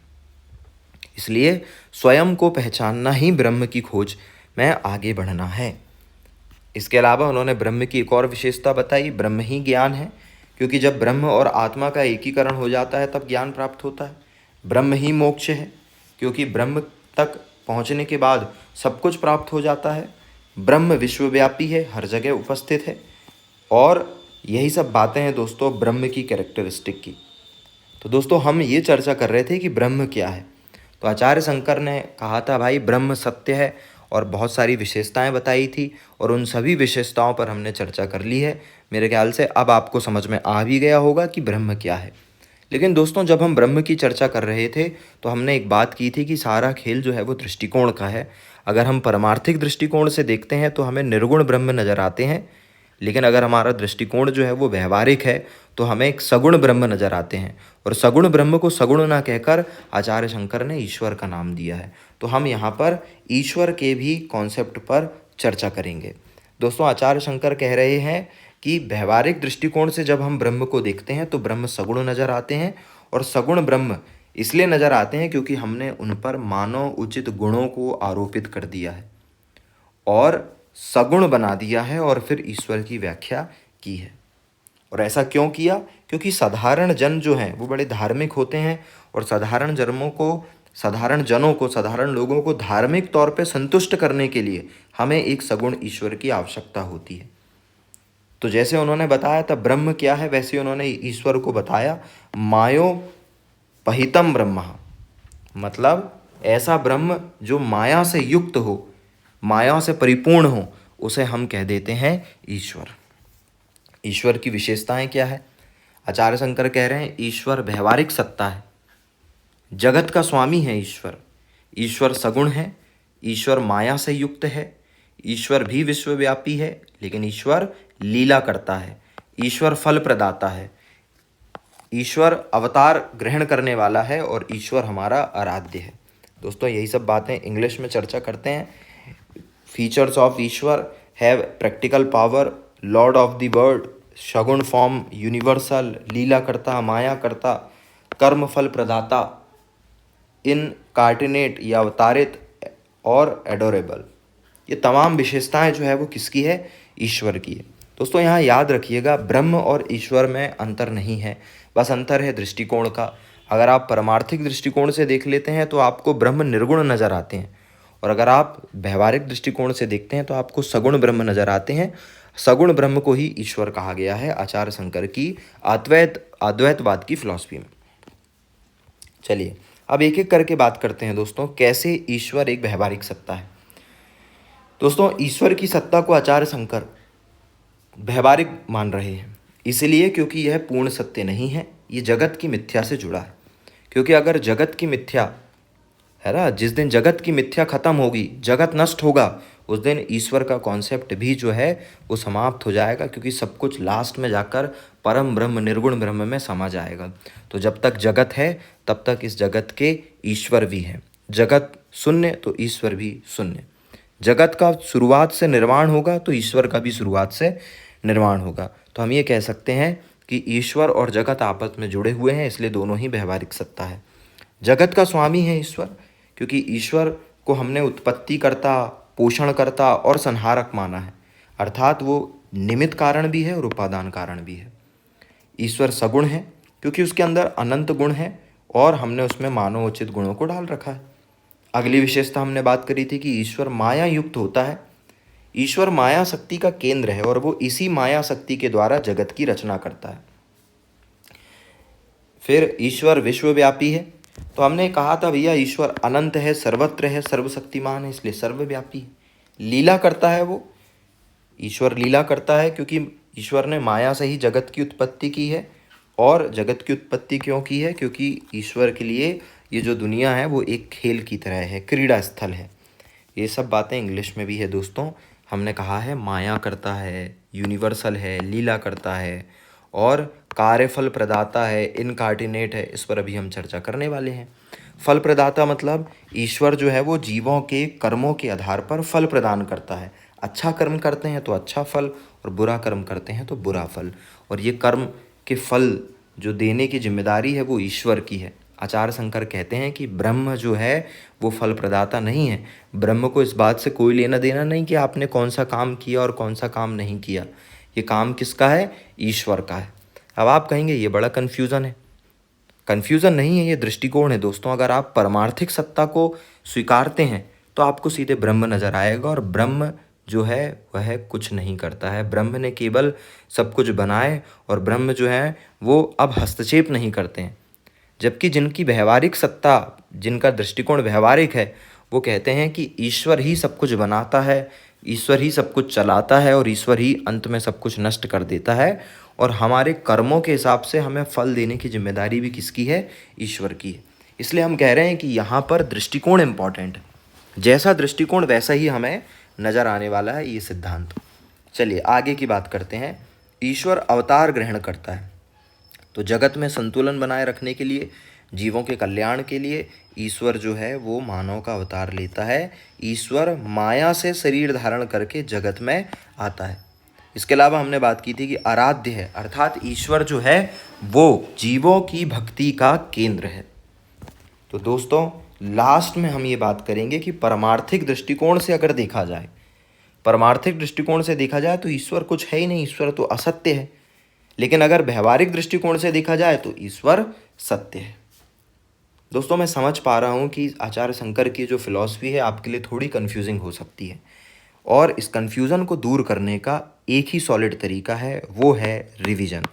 इसलिए स्वयं को पहचानना ही ब्रह्म की खोज में आगे बढ़ना है। इसके अलावा उन्होंने ब्रह्म की एक और विशेषता बताई, ब्रह्म ही ज्ञान है। क्योंकि जब ब्रह्म और आत्मा का एकीकरण हो जाता है तब ज्ञान प्राप्त होता है। ब्रह्म ही मोक्ष है, क्योंकि ब्रह्म तक पहुँचने के बाद सब कुछ प्राप्त हो जाता है। ब्रह्म विश्वव्यापी है, हर जगह उपस्थित है। और यही सब बातें हैं दोस्तों ब्रह्म की कैरेक्टरिस्टिक की। तो दोस्तों हम ये चर्चा कर रहे थे कि ब्रह्म क्या है। तो आचार्य शंकर ने कहा था भाई ब्रह्म सत्य है, और बहुत सारी विशेषताएं बताई थी, और उन सभी विशेषताओं पर हमने चर्चा कर ली है। मेरे ख्याल से अब आपको समझ में आ भी गया होगा कि ब्रह्म क्या है। लेकिन दोस्तों जब हम ब्रह्म की चर्चा कर रहे थे तो हमने एक बात की थी कि सारा खेल जो है वो दृष्टिकोण का है। अगर हम परमार्थिक दृष्टिकोण से देखते हैं तो हमें निर्गुण ब्रह्म नज़र आते हैं, लेकिन अगर हमारा दृष्टिकोण जो है वो व्यवहारिक है तो हमें एक सगुण ब्रह्म नज़र आते हैं। और सगुण ब्रह्म को सगुण ना कहकर आचार्य शंकर ने ईश्वर का नाम दिया है। तो हम यहाँ पर ईश्वर के भी कॉन्सेप्ट पर चर्चा करेंगे। दोस्तों आचार्य शंकर कह रहे हैं कि व्यवहारिक दृष्टिकोण से जब हम ब्रह्म को देखते हैं तो ब्रह्म सगुण नज़र आते हैं, और सगुण ब्रह्म इसलिए नज़र आते हैं क्योंकि हमने उन पर मानव उचित गुणों को आरोपित कर दिया है और सगुण बना दिया है, और फिर ईश्वर की व्याख्या की है। और ऐसा क्यों किया? क्योंकि साधारण जन जो हैं वो बड़े धार्मिक होते हैं, और साधारण लोगों को धार्मिक तौर पे संतुष्ट करने के लिए हमें एक सगुण ईश्वर की आवश्यकता होती है। तो जैसे उन्होंने बताया था ब्रह्म क्या है, वैसे उन्होंने ईश्वर को बताया मायो पहितम ब्रह्म, मतलब ऐसा ब्रह्म जो माया से युक्त हो, माया से परिपूर्ण हो, उसे हम कह देते हैं ईश्वर। ईश्वर की विशेषताएं क्या है? आचार्य शंकर कह रहे हैं ईश्वर व्यवहारिक सत्ता है, जगत का स्वामी है ईश्वर। ईश्वर सगुण है, ईश्वर माया से युक्त है, ईश्वर भी विश्वव्यापी है, लेकिन ईश्वर लीला करता है, ईश्वर फल प्रदाता है, ईश्वर अवतार ग्रहण करने वाला है, और ईश्वर हमारा आराध्य है। दोस्तों यही सब बातें इंग्लिश में चर्चा करते हैं। Features of Ishwar have practical power, Lord of the world, सगुण फॉर्म, यूनिवर्सल, लीला करता, माया करता, कर्म फल प्रदाता, इनकार्टिनेट या अवतारित, और एडोरेबल। ये तमाम विशेषताएं जो है वो किसकी है? ईश्वर की है। दोस्तों यहाँ याद रखिएगा ब्रह्म और ईश्वर में अंतर नहीं है, बस अंतर है दृष्टिकोण का। अगर आप परमार्थिक दृष्टिकोण से देख लेते हैं तो आपको ब्रह्म निर्गुण नज़र आते हैं, और अगर आप व्यवहारिक दृष्टिकोण से देखते हैं तो आपको सगुण ब्रह्म नज़र आते हैं। सगुण ब्रह्म को ही ईश्वर कहा गया है आचार्य शंकर की अद्वैतवाद की फिलॉसफी में। चलिए अब एक एक करके बात करते हैं दोस्तों, कैसे ईश्वर एक व्यवहारिक सत्ता है। दोस्तों ईश्वर की सत्ता को आचार्य शंकर व्यवहारिक मान रहे हैं, इसलिए क्योंकि यह पूर्ण सत्य नहीं है, ये जगत की मिथ्या से जुड़ा है। क्योंकि अगर जगत की मिथ्या है ना, जिस दिन जगत की मिथ्या खत्म होगी, जगत नष्ट होगा, उस दिन ईश्वर का कॉन्सेप्ट भी जो है वो समाप्त हो जाएगा, क्योंकि सब कुछ लास्ट में जाकर परम ब्रह्म निर्गुण ब्रह्म में समा जाएगा। तो जब तक जगत है तब तक इस जगत के ईश्वर भी हैं। जगत शून्य तो ईश्वर भी शून्य। जगत का शुरुआत से निर्माण होगा तो ईश्वर का भी शुरुआत से निर्माण होगा। तो हम ये कह सकते हैं कि ईश्वर और जगत आपस में जुड़े हुए हैं, इसलिए दोनों ही व्यवहारिक सत्ता है। जगत का स्वामी है ईश्वर, क्योंकि ईश्वर को हमने उत्पत्ति करता, पोषण करता और संहारक माना है, अर्थात वो निमित्त कारण भी है और उपादान कारण भी है। ईश्वर सगुण है क्योंकि उसके अंदर अनंत गुण है और हमने उसमें मानवोचित गुणों को डाल रखा है। अगली विशेषता हमने बात करी थी कि ईश्वर माया युक्त होता है। ईश्वर माया शक्ति का केंद्र है और वो इसी माया शक्ति के द्वारा जगत की रचना करता है। फिर ईश्वर विश्वव्यापी है। तो हमने कहा था भैया ईश्वर अनंत है, सर्वत्र है, सर्वशक्तिमान है, इसलिए सर्वव्यापी है। लीला करता है वो, ईश्वर लीला करता है क्योंकि ईश्वर ने माया से ही जगत की उत्पत्ति की है। और जगत की उत्पत्ति क्यों की है? क्योंकि ईश्वर के लिए ये जो दुनिया है वो एक खेल की तरह है, क्रीड़ा स्थल है। ये सब बातें इंग्लिश में भी है दोस्तों। हमने कहा है माया करता है, यूनिवर्सल है, लीला करता है और कार्यफल प्रदाता है, इनकार्डिनेट है। इस पर अभी हम चर्चा करने वाले हैं। फल प्रदाता मतलब ईश्वर जो है वो जीवों के कर्मों के आधार पर फल प्रदान करता है। अच्छा कर्म करते हैं तो अच्छा फल और बुरा कर्म करते हैं तो बुरा फल। और ये कर्म के फल जो देने की जिम्मेदारी है वो ईश्वर की है। आचार्य शंकर कहते हैं कि ब्रह्म जो है वो फल प्रदाता नहीं है। ब्रह्म को इस बात से कोई लेना देना नहीं कि आपने कौन सा काम किया और कौन सा काम नहीं किया। ये काम किसका है? ईश्वर का है। अब आप कहेंगे ये बड़ा कन्फ्यूज़न है। कन्फ्यूज़न नहीं है, ये दृष्टिकोण है दोस्तों। अगर आप परमार्थिक सत्ता को स्वीकारते हैं तो आपको सीधे ब्रह्म नज़र आएगा और ब्रह्म जो है वह कुछ नहीं करता है। ब्रह्म ने केवल सब कुछ बनाए और ब्रह्म जो है वो अब हस्तक्षेप नहीं करते हैं। जबकि जिनकी व्यवहारिक सत्ता, जिनका दृष्टिकोण व्यवहारिक है, वो कहते हैं कि ईश्वर ही सब कुछ बनाता है, ईश्वर ही सब कुछ चलाता है और ईश्वर ही अंत में सब कुछ नष्ट कर देता है। और हमारे कर्मों के हिसाब से हमें फल देने की जिम्मेदारी भी किसकी है? ईश्वर की है। इसलिए हम कह रहे हैं कि यहाँ पर दृष्टिकोण इम्पॉर्टेंट है। जैसा दृष्टिकोण वैसा ही हमें नज़र आने वाला है ये सिद्धांत। चलिए आगे की बात करते हैं। ईश्वर अवतार ग्रहण करता है। तो जगत में संतुलन बनाए रखने के लिए, जीवों के कल्याण के लिए ईश्वर जो है वो मानव का अवतार लेता है। ईश्वर माया से शरीर धारण करके जगत में आता है। इसके अलावा हमने बात की थी कि आराध्य है, अर्थात ईश्वर जो है वो जीवों की भक्ति का केंद्र है। तो दोस्तों लास्ट में हम ये बात करेंगे कि परमार्थिक दृष्टिकोण से अगर देखा जाए, परमार्थिक दृष्टिकोण से देखा जाए तो ईश्वर कुछ है ही नहीं, ईश्वर तो असत्य है। लेकिन अगर व्यवहारिक दृष्टिकोण से देखा जाए तो ईश्वर सत्य है। दोस्तों मैं समझ पा रहा हूँ कि आचार्य शंकर की जो फिलॉसफी है आपके लिए थोड़ी कन्फ्यूजिंग हो सकती है, और इस कन्फ्यूज़न को दूर करने का एक ही सॉलिड तरीका है, वो है रिवीजन।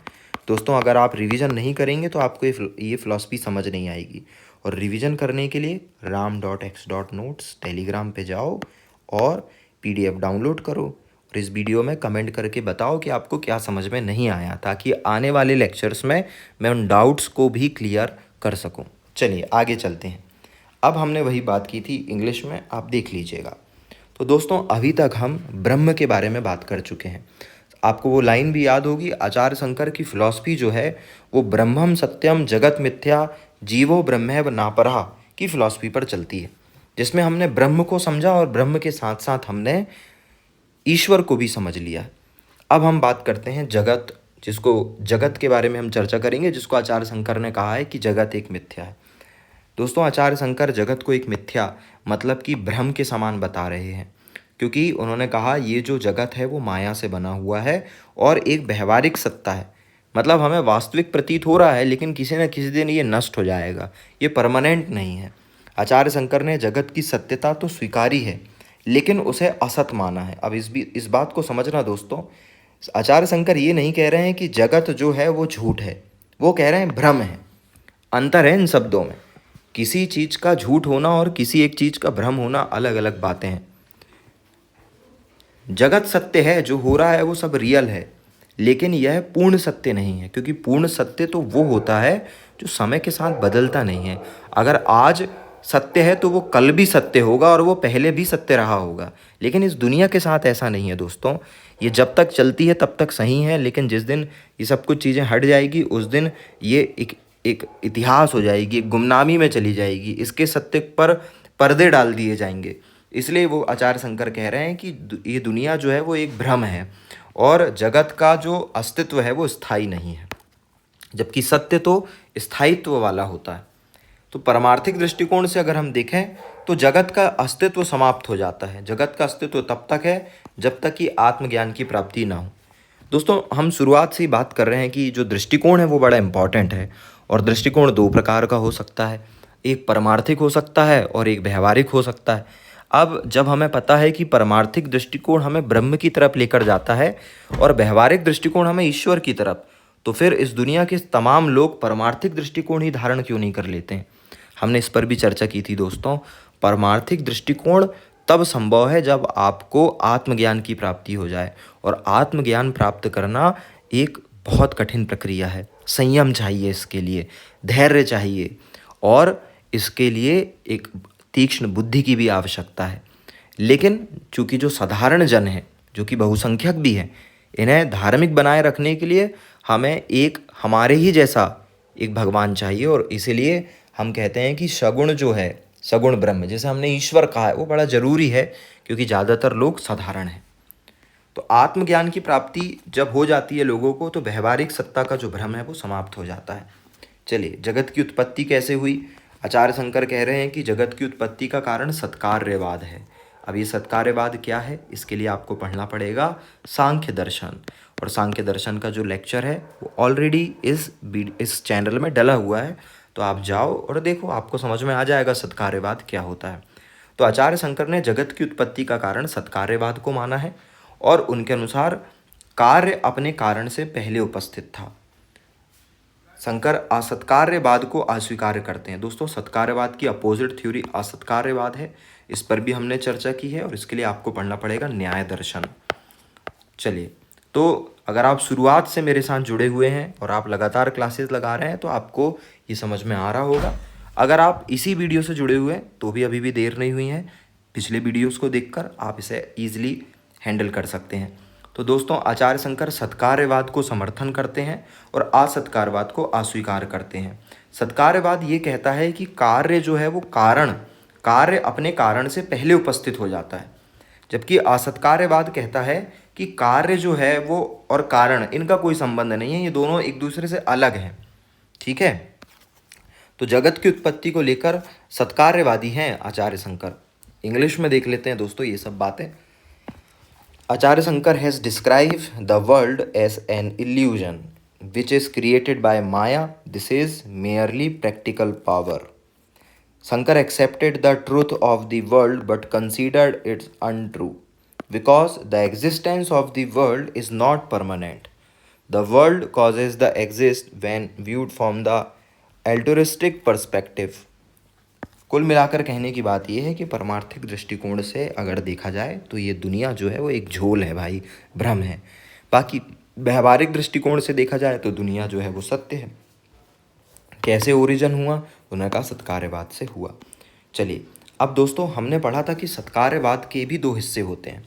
दोस्तों अगर आप रिवीजन नहीं करेंगे तो आपको ये फिलॉसफी समझ नहीं आएगी। और रिवीजन करने के लिए ram.x.notes टेलीग्राम पे जाओ और PDF डाउनलोड करो और इस वीडियो में कमेंट करके बताओ कि आपको क्या समझ में नहीं आया, ताकि आने वाले लेक्चर्स में मैं उन डाउट्स को भी क्लियर कर सकूं। चलिए आगे चलते हैं। अब हमने वही बात की थी इंग्लिश में, आप देख लीजिएगा। तो दोस्तों अभी तक हम ब्रह्म के बारे में बात कर चुके हैं। आपको वो लाइन भी याद होगी, आचार्य शंकर की फिलॉसफी जो है वो ब्रह्मम सत्यम जगत मिथ्या जीवो ब्रह्मैव नापरः की फिलॉसफी पर चलती है, जिसमें हमने ब्रह्म को समझा और ब्रह्म के साथ साथ हमने ईश्वर को भी समझ लिया। अब हम बात करते हैं जगत, जिसको जगत के बारे में हम चर्चा करेंगे, जिसको आचार्य शंकर ने कहा है कि जगत एक मिथ्या है। दोस्तों आचार्य शंकर जगत को एक मिथ्या मतलब कि भ्रम के समान बता रहे हैं, क्योंकि उन्होंने कहा ये जो जगत है वो माया से बना हुआ है और एक व्यवहारिक सत्ता है। मतलब हमें वास्तविक प्रतीत हो रहा है लेकिन किसी न किसी दिन ये नष्ट हो जाएगा, ये परमानेंट नहीं है। आचार्य शंकर ने जगत की सत्यता तो स्वीकारी है लेकिन उसे असत माना है। अब इस बात को समझना दोस्तों, आचार्य शंकर ये नहीं कह रहे हैं कि जगत जो है वो झूठ है, वो कह रहे हैं भ्रम है। अंतर है इन शब्दों में। किसी चीज़ का झूठ होना और किसी एक चीज़ का भ्रम होना अलग अलग बातें हैं। जगत सत्य है, जो हो रहा है वो सब रियल है, लेकिन यह पूर्ण सत्य नहीं है, क्योंकि पूर्ण सत्य तो वो होता है जो समय के साथ बदलता नहीं है। अगर आज सत्य है तो वो कल भी सत्य होगा और वो पहले भी सत्य रहा होगा, लेकिन इस दुनिया के साथ ऐसा नहीं है दोस्तों। ये जब तक चलती है तब तक सही है, लेकिन जिस दिन ये सब कुछ चीज़ें हट जाएगी उस दिन ये एक इतिहास हो जाएगी, एक गुमनामी में चली जाएगी, इसके सत्य पर पर्दे डाल दिए जाएंगे। इसलिए वो आचार्य शंकर कह रहे हैं कि ये दुनिया जो है वो एक भ्रम है और जगत का जो अस्तित्व है वो स्थायी नहीं है, जबकि सत्य तो स्थायित्व वाला होता है। तो परमार्थिक दृष्टिकोण से अगर हम देखें तो जगत का अस्तित्व समाप्त हो जाता है। जगत का अस्तित्व तब तक है जब तक कि आत्मज्ञान की प्राप्ति ना हो। दोस्तों हम शुरुआत से ही बात कर रहे हैं कि जो दृष्टिकोण है वो बड़ा इंपॉर्टेंट है, और दृष्टिकोण दो प्रकार का हो सकता है। एक परमार्थिक हो सकता है और एक व्यवहारिक हो सकता है। अब जब हमें पता है कि परमार्थिक दृष्टिकोण हमें ब्रह्म की तरफ लेकर जाता है और व्यवहारिक दृष्टिकोण हमें ईश्वर की तरफ, तो फिर इस दुनिया के तमाम लोग परमार्थिक दृष्टिकोण ही धारण क्यों नहीं कर लेते हैं। हमने इस पर भी चर्चा की थी दोस्तों। परमार्थिक दृष्टिकोण तब संभव है जब आपको आत्मज्ञान की प्राप्ति हो जाए, और आत्मज्ञान प्राप्त करना एक बहुत कठिन प्रक्रिया है। संयम चाहिए इसके लिए, धैर्य चाहिए, और इसके लिए एक तीक्ष्ण बुद्धि की भी आवश्यकता है। लेकिन चूंकि जो साधारण जन है, जो कि बहुसंख्यक भी हैं, इन्हें धार्मिक बनाए रखने के लिए हमें एक हमारे ही जैसा एक भगवान चाहिए, और इसीलिए हम कहते हैं कि सगुण जो है, सगुण ब्रह्म जैसे हमने ईश्वर कहा है, वो बड़ा ज़रूरी है, क्योंकि ज़्यादातर लोग साधारण हैं। तो आत्मज्ञान की प्राप्ति जब हो जाती है लोगों को, तो व्यवहारिक सत्ता का जो भ्रम है वो समाप्त हो जाता है। चलिए, जगत की उत्पत्ति कैसे हुई। आचार्य शंकर कह रहे हैं कि जगत की उत्पत्ति का कारण सत्कार्यवाद है। अब ये सत्कार्यवाद क्या है, इसके लिए आपको पढ़ना पड़ेगा सांख्य दर्शन, और सांख्य दर्शन का जो लेक्चर है वो ऑलरेडी इस चैनल में डला हुआ है, तो आप जाओ और देखो, आपको समझ में आ जाएगा सत्कार्यवाद क्या होता है। तो आचार्य शंकर ने जगत की उत्पत्ति का कारण सत्कार्यवाद को माना है, और उनके अनुसार कार्य अपने कारण से पहले उपस्थित था। शंकर असत्कार्यवाद को अस्वीकार करते हैं। दोस्तों, सत्कार्यवाद की अपोजिट थ्योरी असत्कार्यवाद है, इस पर भी हमने चर्चा की है, और इसके लिए आपको पढ़ना पड़ेगा न्याय दर्शन। चलिए, तो अगर आप शुरुआत से मेरे साथ जुड़े हुए हैं और आप लगातार क्लासेस लगा रहे हैं, तो आपको ये समझ में आ रहा होगा। अगर आप इसी वीडियो से जुड़े हुए हैं तो भी अभी भी देर नहीं हुई है, पिछले वीडियोस को देखकर आप इसे ईजिली हैंडल कर सकते हैं। तो दोस्तों, आचार्य शंकर सत्कार्यवाद को समर्थन करते हैं और असत्कारवाद को अस्वीकार करते हैं। सत्कार्यवाद ये कहता है कि कार्य जो है वो कार्य अपने कारण से पहले उपस्थित हो जाता है, जबकि असत्कार्यवाद कहता है कि कार्य जो है वो और कारण, इनका कोई संबंध नहीं है, ये दोनों एक दूसरे से अलग हैं। ठीक है, तो जगत की उत्पत्ति को लेकर सत्कार्यवादी हैं आचार्य शंकर। इंग्लिश में देख लेते हैं दोस्तों ये सब बातें। Acharya Shankar has describe the world as an illusion which is created by Maya. This is merely practical power. Shankar accepted the truth of the world but considered it untrue because the existence of the world is not permanent. The world causes the exist when viewed from the altruistic perspective. कुल मिलाकर कहने की बात यह है कि परमार्थिक दृष्टिकोण से अगर देखा जाए तो ये दुनिया जो है वो एक झोल है भाई, भ्रम है। बाकी व्यवहारिक दृष्टिकोण से देखा जाए तो दुनिया जो है वो सत्य है। कैसे ओरिजिन हुआ, उन्होंने कहा सत्कार्यवाद से हुआ। चलिए, अब दोस्तों हमने पढ़ा था कि सत्कार्यवाद के भी दो हिस्से होते हैं।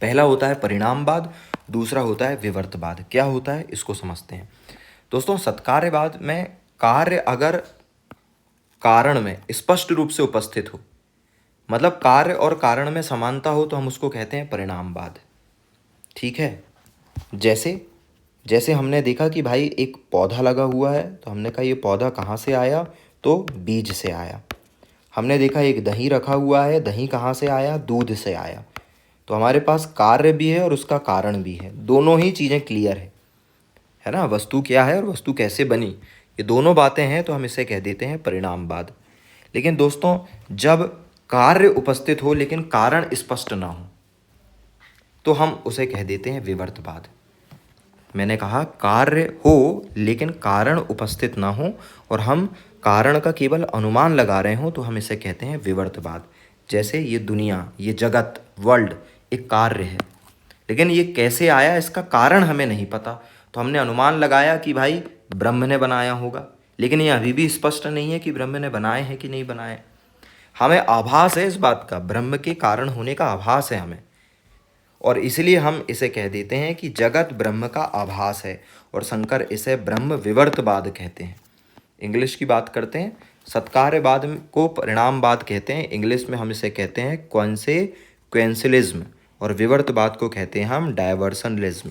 पहला होता है परिणामवाद, दूसरा होता है विवर्तवाद। क्या होता है इसको समझते हैं। दोस्तों, सत्कार्यवाद में कार्य अगर कारण में स्पष्ट रूप से उपस्थित हो, मतलब कार्य और कारण में समानता हो, तो हम उसको कहते हैं परिणामवाद। ठीक है, जैसे हमने देखा कि भाई एक पौधा लगा हुआ है, तो हमने कहा ये पौधा कहाँ से आया, तो बीज से आया। हमने देखा एक दही रखा हुआ है, दही कहाँ से आया, दूध से आया। तो हमारे पास कार्य भी है और उसका कारण भी है, दोनों ही चीज़ें क्लियर है ना। वस्तु क्या है और वस्तु कैसे बनी, ये दोनों बातें हैं, तो हम इसे कह देते हैं परिणामवाद। लेकिन दोस्तों, जब कार्य उपस्थित हो लेकिन कारण स्पष्ट ना हो, तो हम उसे कह देते हैं विवर्तवाद। मैंने कहा कार्य हो लेकिन कारण उपस्थित ना हो और हम कारण का केवल अनुमान लगा रहे हो, तो हम इसे कहते हैं विवर्तवाद। जैसे ये दुनिया, ये जगत, वर्ल्ड एक कार्य है, लेकिन ये कैसे आया इसका कारण हमें नहीं पता, तो हमने अनुमान लगाया कि भाई ब्रह्म ने बनाया होगा, लेकिन ये अभी भी स्पष्ट नहीं है कि ब्रह्म ने बनाए हैं कि नहीं बनाए। हमें आभास है इस बात का, ब्रह्म के कारण होने का आभास है हमें, और इसलिए हम इसे कह देते हैं कि जगत ब्रह्म का आभास है, और शंकर इसे ब्रह्म विवर्तवाद कहते हैं। इंग्लिश की बात करते हैं, सत्कार्यवाद को परिणामवाद कहते हैं, इंग्लिश में हम इसे कहते हैं क्वेंसिलिज्म, और विवर्तवाद को कहते हैं हम डायवर्सनलिज्म।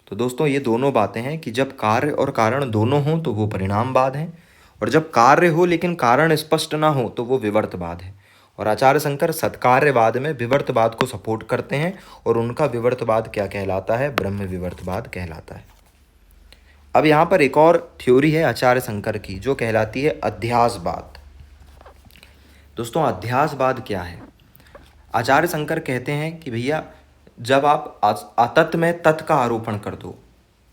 तो दोस्तों, ये दोनों बातें हैं कि जब कार्य और कारण दोनों हों तो वो परिणामवाद हैं, और जब कार्य हो लेकिन कारण स्पष्ट ना हो तो वो विवर्तवाद है। और आचार्य शंकर सत्कार्यवाद में विवर्तवाद को सपोर्ट करते हैं, और उनका विवर्तवाद क्या कहलाता है, ब्रह्म विवर्तवाद कहलाता है। अब यहाँ पर एक और थ्योरी है आचार्य शंकर की जो कहलाती है अध्यासवाद। दोस्तों अध्यासवाद क्या है? आचार्य शंकर कहते हैं कि भैया जब आप आतत में तत् का आरोपण कर दो,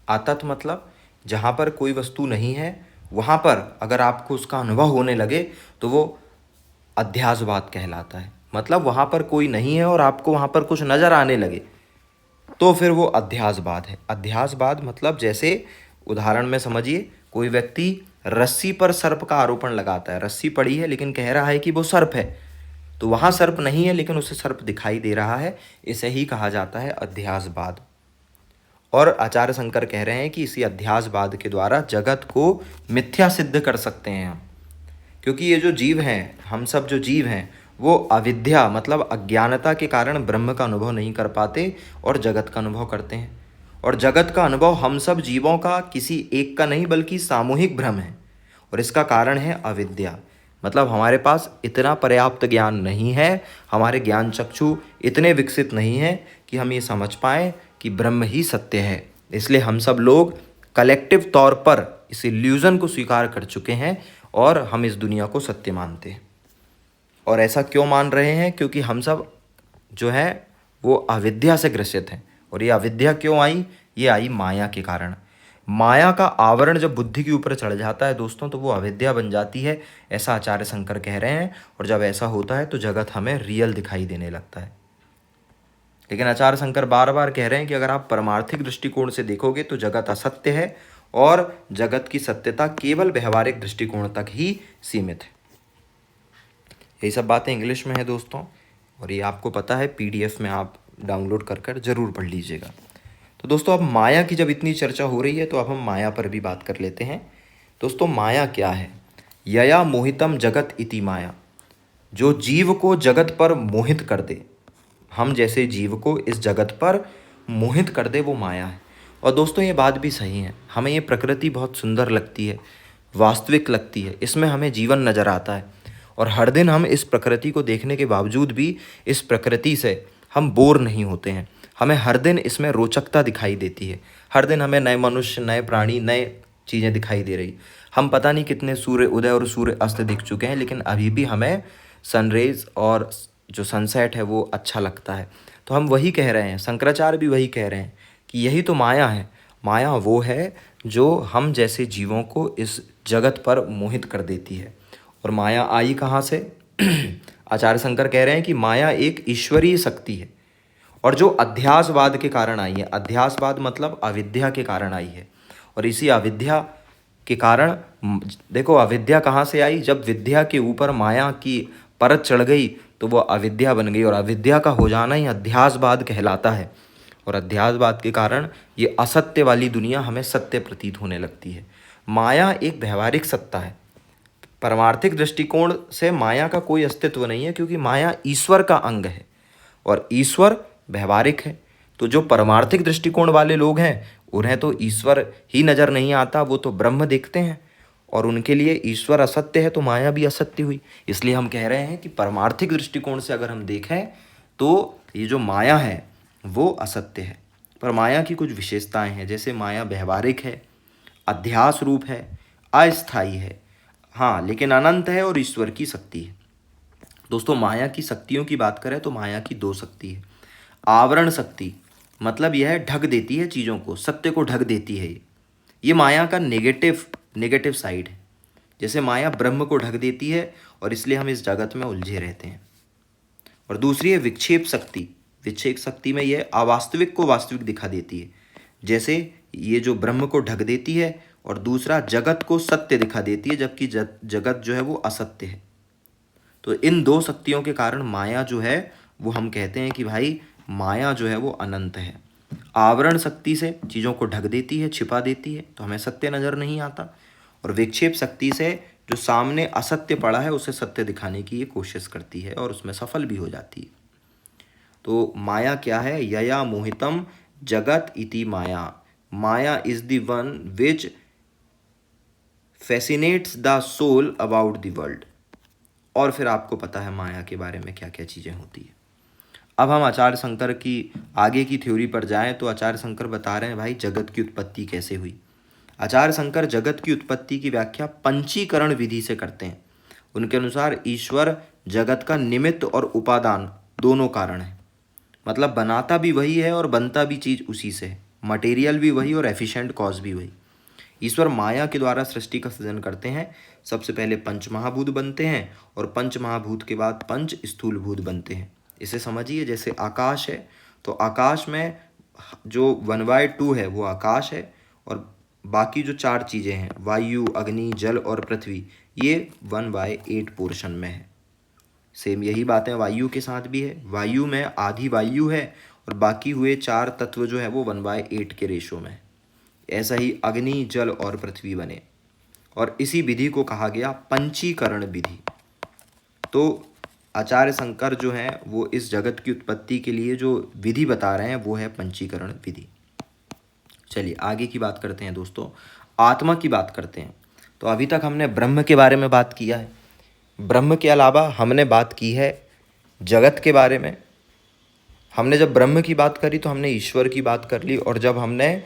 आतत मतलब जहाँ पर कोई वस्तु नहीं है वहाँ पर अगर आपको उसका अनुभव होने लगे तो वो अध्यासवाद कहलाता है। मतलब वहाँ पर कोई नहीं है और आपको वहाँ पर कुछ नज़र आने लगे तो फिर वो अध्यासवाद है। अध्यासवाद मतलब जैसे उदाहरण में समझिए, कोई व्यक्ति रस्सी पर सर्प का आरोपण लगाता है, रस्सी पड़ी है लेकिन कह रहा है कि वो सर्प है, तो वहाँ सर्प नहीं है लेकिन उसे सर्प दिखाई दे रहा है, इसे ही कहा जाता है अध्यासवाद। और आचार्य शंकर कह रहे हैं कि इसी अध्यासवाद के द्वारा जगत को मिथ्या सिद्ध कर सकते हैं हम, क्योंकि ये जो जीव हैं, हम सब जो जीव हैं, वो अविद्या मतलब अज्ञानता के कारण ब्रह्म का अनुभव नहीं कर पाते और जगत का अनुभव करते हैं। और जगत का अनुभव हम सब जीवों का किसी एक का नहीं बल्कि सामूहिक भ्रम है, और इसका कारण है अविद्या। मतलब हमारे पास इतना पर्याप्त ज्ञान नहीं है, हमारे ज्ञान चक्षु इतने विकसित नहीं हैं कि हम ये समझ पाएँ कि ब्रह्म ही सत्य है। इसलिए हम सब लोग कलेक्टिव तौर पर इस इल्यूज़न को स्वीकार कर चुके हैं और हम इस दुनिया को सत्य मानते हैं। और ऐसा क्यों मान रहे हैं? क्योंकि हम सब जो है वो अविद्या से ग्रसित हैं। और ये अविद्या क्यों आई? ये आई माया के कारण। माया का आवरण जब बुद्धि के ऊपर चढ़ जाता है दोस्तों तो वो अविद्या बन जाती है, ऐसा आचार्य शंकर कह रहे हैं। और जब ऐसा होता है तो जगत हमें रियल दिखाई देने लगता है। लेकिन आचार्य शंकर बार बार कह रहे हैं कि अगर आप परमार्थिक दृष्टिकोण से देखोगे तो जगत असत्य है और जगत की सत्यता केवल व्यवहारिक दृष्टिकोण तक ही सीमित है। यही सब बातें इंग्लिश में है दोस्तों, और ये आपको पता है, पीडीएफ में आप डाउनलोड कर ज़रूर पढ़ लीजिएगा। तो दोस्तों अब माया की जब इतनी चर्चा हो रही है तो अब हम माया पर भी बात कर लेते हैं। दोस्तों माया क्या है? यया मोहितम जगत इति माया, जो जीव को जगत पर मोहित कर दे, हम जैसे जीव को इस जगत पर मोहित कर दे, वो माया है। और दोस्तों ये बात भी सही है, हमें ये प्रकृति बहुत सुंदर लगती है, वास्तविक लगती है, इसमें हमें जीवन नज़र आता है। और हर दिन हम इस प्रकृति को देखने के बावजूद भी इस प्रकृति से हम बोर नहीं होते हैं, हमें हर दिन इसमें रोचकता दिखाई देती है। हर दिन हमें नए मनुष्य, नए प्राणी, नए चीज़ें दिखाई दे रही। हम पता नहीं कितने सूर्य उदय और सूर्य अस्त दिख चुके हैं, लेकिन अभी भी हमें सनरेज और जो सनसेट है वो अच्छा लगता है। तो हम वही कह रहे हैं, शंकराचार्य भी वही कह रहे हैं कि यही तो माया है। माया वो है जो हम जैसे जीवों को इस जगत पर मोहित कर देती है। और माया आई कहाँ से? आचार्य शंकर कह रहे हैं कि माया एक ईश्वरीय शक्ति है और जो अध्यासवाद के कारण आई है। अध्यासवाद मतलब अविद्या के कारण आई है। और इसी अविद्या के कारण देखो, अविद्या कहाँ से आई? जब विद्या के ऊपर माया की परत चढ़ गई तो वो अविद्या बन गई, और अविद्या का हो जाना ही अध्यासवाद कहलाता है। और अध्यासवाद के कारण ये असत्य वाली दुनिया हमें सत्य प्रतीत होने लगती है। माया एक व्यवहारिक सत्ता है, परमार्थिक दृष्टिकोण से माया का कोई अस्तित्व नहीं है, क्योंकि माया ईश्वर का अंग है और ईश्वर व्यवहारिक है। तो जो परमार्थिक दृष्टिकोण वाले लोग हैं उन्हें तो ईश्वर ही नज़र नहीं आता, वो तो ब्रह्म देखते हैं, और उनके लिए ईश्वर असत्य है तो माया भी असत्य हुई। इसलिए हम कह रहे हैं कि परमार्थिक दृष्टिकोण से अगर हम देखें तो ये जो माया है वो असत्य है। पर माया की कुछ विशेषताएं हैं, जैसे माया व्यवहारिक है, अध्यास रूप है, अस्थायी है, हाँ लेकिन अनंत है, और ईश्वर की शक्ति है। दोस्तों माया की शक्तियों की बात करें तो माया की दो शक्ति है। आवरण शक्ति मतलब यह ढक देती है चीज़ों को, सत्य को ढक देती है। ये माया का नेगेटिव साइड है। जैसे माया ब्रह्म को ढक देती है और इसलिए हम इस जगत में उलझे रहते हैं। और दूसरी है विक्षेप शक्ति। विक्षेप शक्ति में यह अवास्तविक को वास्तविक दिखा देती है, जैसे ये जो ब्रह्म को ढक देती है, और दूसरा जगत को सत्य दिखा देती है, जबकि जगत जो है वो असत्य है। तो इन दो शक्तियों के कारण माया जो है वो हम कहते हैं कि भाई माया जो है वो अनंत है। आवरण शक्ति से चीज़ों को ढक देती है, छिपा देती है, तो हमें सत्य नज़र नहीं आता। और विक्षेप शक्ति से जो सामने असत्य पड़ा है उसे सत्य दिखाने की ये कोशिश करती है और उसमें सफल भी हो जाती है। तो माया क्या है? यया मोहितम जगत इति Maya. Maya is the one which fascinates the soul about the world. और फिर आपको पता है माया के बारे में क्या क्या चीज़ें होती है। अब हम आचार्य शंकर की आगे की थ्योरी पर जाएं तो आचार्य शंकर बता रहे हैं भाई जगत की उत्पत्ति कैसे हुई। आचार्य शंकर जगत की उत्पत्ति की व्याख्या पंचीकरण विधि से करते हैं। उनके अनुसार ईश्वर जगत का निमित्त और उपादान दोनों कारण है, मतलब बनाता भी वही है और बनता भी चीज़ उसी से है, मटेरियल भी वही और एफिशिएंट कॉज भी वही। ईश्वर माया के द्वारा सृष्टि का सृजन करते हैं। सबसे पहले पंच महाभूत बनते हैं और पंच महाभूत के बाद पंच स्थूल भूत बनते हैं। इसे समझिए, जैसे आकाश है तो आकाश में जो 1/2 है वो आकाश है, और बाकी जो 4 चीज़ें हैं वायु, अग्नि, जल और पृथ्वी, ये 1/8 पोर्शन में है। सेम यही बातें वायु के साथ भी है। वायु में आधी वायु है और बाकी हुए 4 तत्व जो है वो 1/8 के रेशो में है। ऐसा ही अग्नि, जल और पृथ्वी बने, और इसी विधि को कहा गया पंचीकरण विधि। तो आचार्य शंकर जो हैं वो इस जगत की उत्पत्ति के लिए जो विधि बता रहे हैं वो है पंचीकरण विधि। चलिए आगे की बात करते हैं दोस्तों, आत्मा की बात करते हैं। तो अभी तक हमने ब्रह्म के बारे में बात किया है। ब्रह्म के अलावा हमने बात की है जगत के बारे में। हमने जब ब्रह्म की बात करी तो हमने ईश्वर की बात कर ली, और जब हमने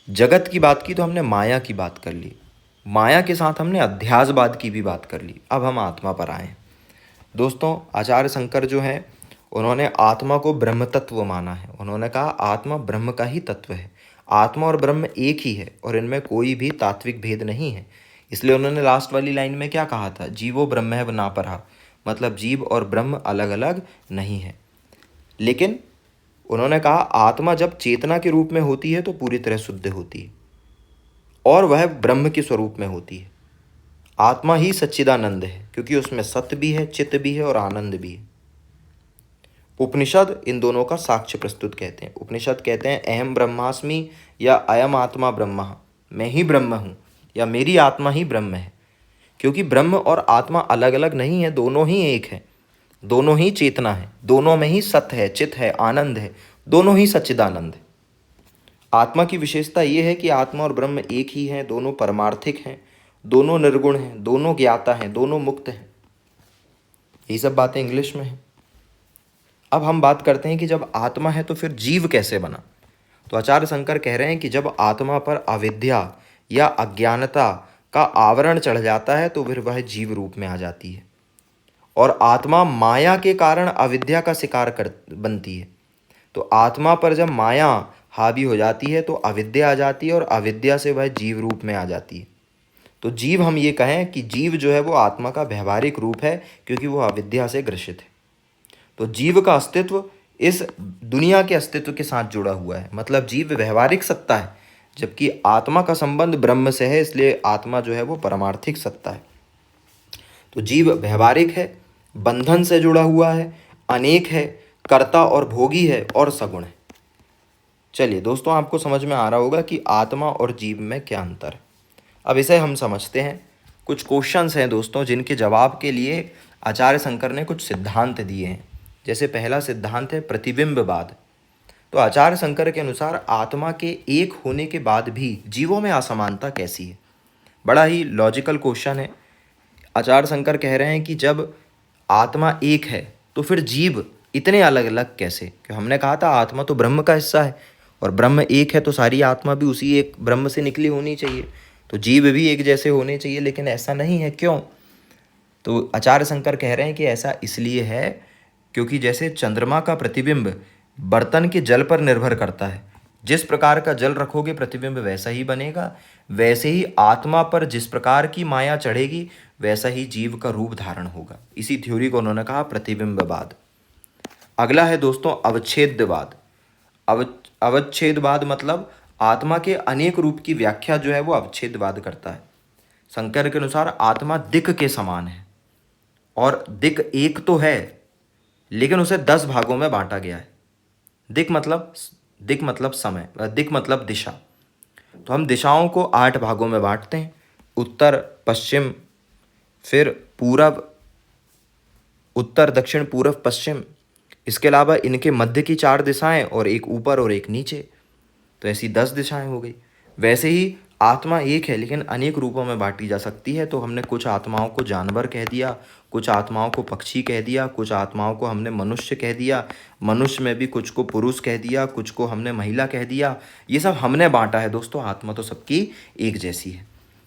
जगत की बात की तो हमने माया की बात कर ली। माया के साथ हमने अध्यासवाद की भी बात कर ली। अब हम आत्मा पर आए। दोस्तों आचार्य शंकर जो हैं उन्होंने आत्मा को ब्रह्म तत्व माना है। उन्होंने कहा आत्मा ब्रह्म का ही तत्व है, आत्मा और ब्रह्म एक ही है और इनमें कोई भी तात्विक भेद नहीं है। इसलिए उन्होंने लास्ट वाली लाइन में क्या कहा था, जीवो ब्रह्म है ना परा, मतलब जीव और ब्रह्म अलग अलग नहीं है। लेकिन उन्होंने कहा आत्मा जब चेतना के रूप में होती है तो पूरी तरह शुद्ध होती है और वह ब्रह्म के स्वरूप में होती है। आत्मा ही सच्चिदानंद है, क्योंकि उसमें सत्य भी है, चित्त भी है और आनंद भी है। उपनिषद इन दोनों का साक्ष्य प्रस्तुत कहते हैं। उपनिषद कहते हैं अहम ब्रह्मास्मि या अयम आत्मा ब्रह्म, मैं ही ब्रह्म हूँ या मेरी आत्मा ही ब्रह्म है। क्योंकि ब्रह्म और आत्मा अलग अलग नहीं है, दोनों ही एक है, दोनों ही चेतना है, दोनों में ही सत्य है, चित्त है, आनंद है, दोनों ही सच्चिदानंद है। आत्मा की विशेषता ये है कि आत्मा और ब्रह्म एक ही हैं, दोनों परमार्थिक हैं, दोनों निर्गुण हैं, दोनों ज्ञाता हैं, दोनों मुक्त हैं। यही सब बातें इंग्लिश में हैं। अब हम बात करते हैं कि जब आत्मा है तो फिर जीव कैसे बना। तो आचार्य शंकर कह रहे हैं कि जब आत्मा पर अविद्या या अज्ञानता का आवरण चढ़ जाता है तो फिर वह जीव रूप में आ जाती है, और आत्मा माया के कारण अविद्या का शिकार बनती है। तो आत्मा पर जब माया हावी हो जाती है तो अविद्या आ जाती है, और अविद्या से वह जीव रूप में आ जाती है। तो जीव, हम ये कहें कि जीव जो है वो आत्मा का व्यवहारिक रूप है, क्योंकि वो अविद्या से ग्रसित है। तो जीव का अस्तित्व इस दुनिया के अस्तित्व के साथ जुड़ा हुआ है, मतलब जीव व्यवहारिक सत्ता है, जबकि आत्मा का संबंध ब्रह्म से है, इसलिए आत्मा जो है वो परमार्थिक सत्ता है। तो जीव व्यवहारिक है, बंधन से जुड़ा हुआ है, अनेक है, कर्ता और भोगी है और सगुण है। चलिए दोस्तों, आपको समझ में आ रहा होगा कि आत्मा और जीव में क्या अंतर है। अब इसे हम समझते हैं। कुछ क्वेश्चंस हैं दोस्तों जिनके जवाब के लिए आचार्य शंकर ने कुछ सिद्धांत दिए हैं। जैसे पहला सिद्धांत है प्रतिबिंबवाद। तो आचार्य शंकर के अनुसार आत्मा के एक होने के बाद भी जीवों में असमानता कैसी है। बड़ा ही लॉजिकल क्वेश्चन है। आचार्य शंकर कह रहे हैं कि जब आत्मा एक है तो फिर जीव इतने अलग अलग कैसे। कि हमने कहा था आत्मा तो ब्रह्म का हिस्सा है, और ब्रह्म एक है तो सारी आत्मा भी उसी एक ब्रह्म से निकली होनी चाहिए, तो जीव भी एक जैसे होने चाहिए, लेकिन ऐसा नहीं है। क्यों? तो आचार्य शंकर कह रहे हैं कि ऐसा इसलिए है क्योंकि जैसे चंद्रमा का प्रतिबिंब बर्तन के जल पर निर्भर करता है, जिस प्रकार का जल रखोगे प्रतिबिंब वैसा ही बनेगा, वैसे ही आत्मा पर जिस प्रकार की माया चढ़ेगी वैसा ही जीव का रूप धारण होगा। इसी थ्योरी को उन्होंने कहा प्रतिबिंबवाद। अगला है दोस्तों अवच्छेदवाद। अवच्छेदवाद मतलब आत्मा के अनेक रूप की व्याख्या जो है वो अवच्छेदवाद करता है। शंकर के अनुसार आत्मा दिक् के समान है, और दिक् एक तो है लेकिन उसे 10 भागों में बांटा गया है। दिक् मतलब समय, दिक् मतलब दिशा। तो हम दिशाओं को 8 भागों में बांटते हैं, उत्तर, पश्चिम, फिर पूरब, उत्तर, दक्षिण, पूरब, पश्चिम। इसके अलावा इनके मध्य की 4 दिशाएं और एक ऊपर और एक नीचे, तो ऐसी 10 दिशाएं हो गई। वैसे ही आत्मा एक है लेकिन अनेक रूपों में बांटी जा सकती है। तो हमने कुछ आत्माओं को जानवर कह दिया, कुछ आत्माओं को पक्षी कह दिया, कुछ आत्माओं को हमने मनुष्य कह दिया, मनुष्य में भी कुछ को पुरुष कह दिया, कुछ को हमने महिला कह दिया। ये सब हमने बांटा है दोस्तों, आत्मा तो सबकी एक जैसी है।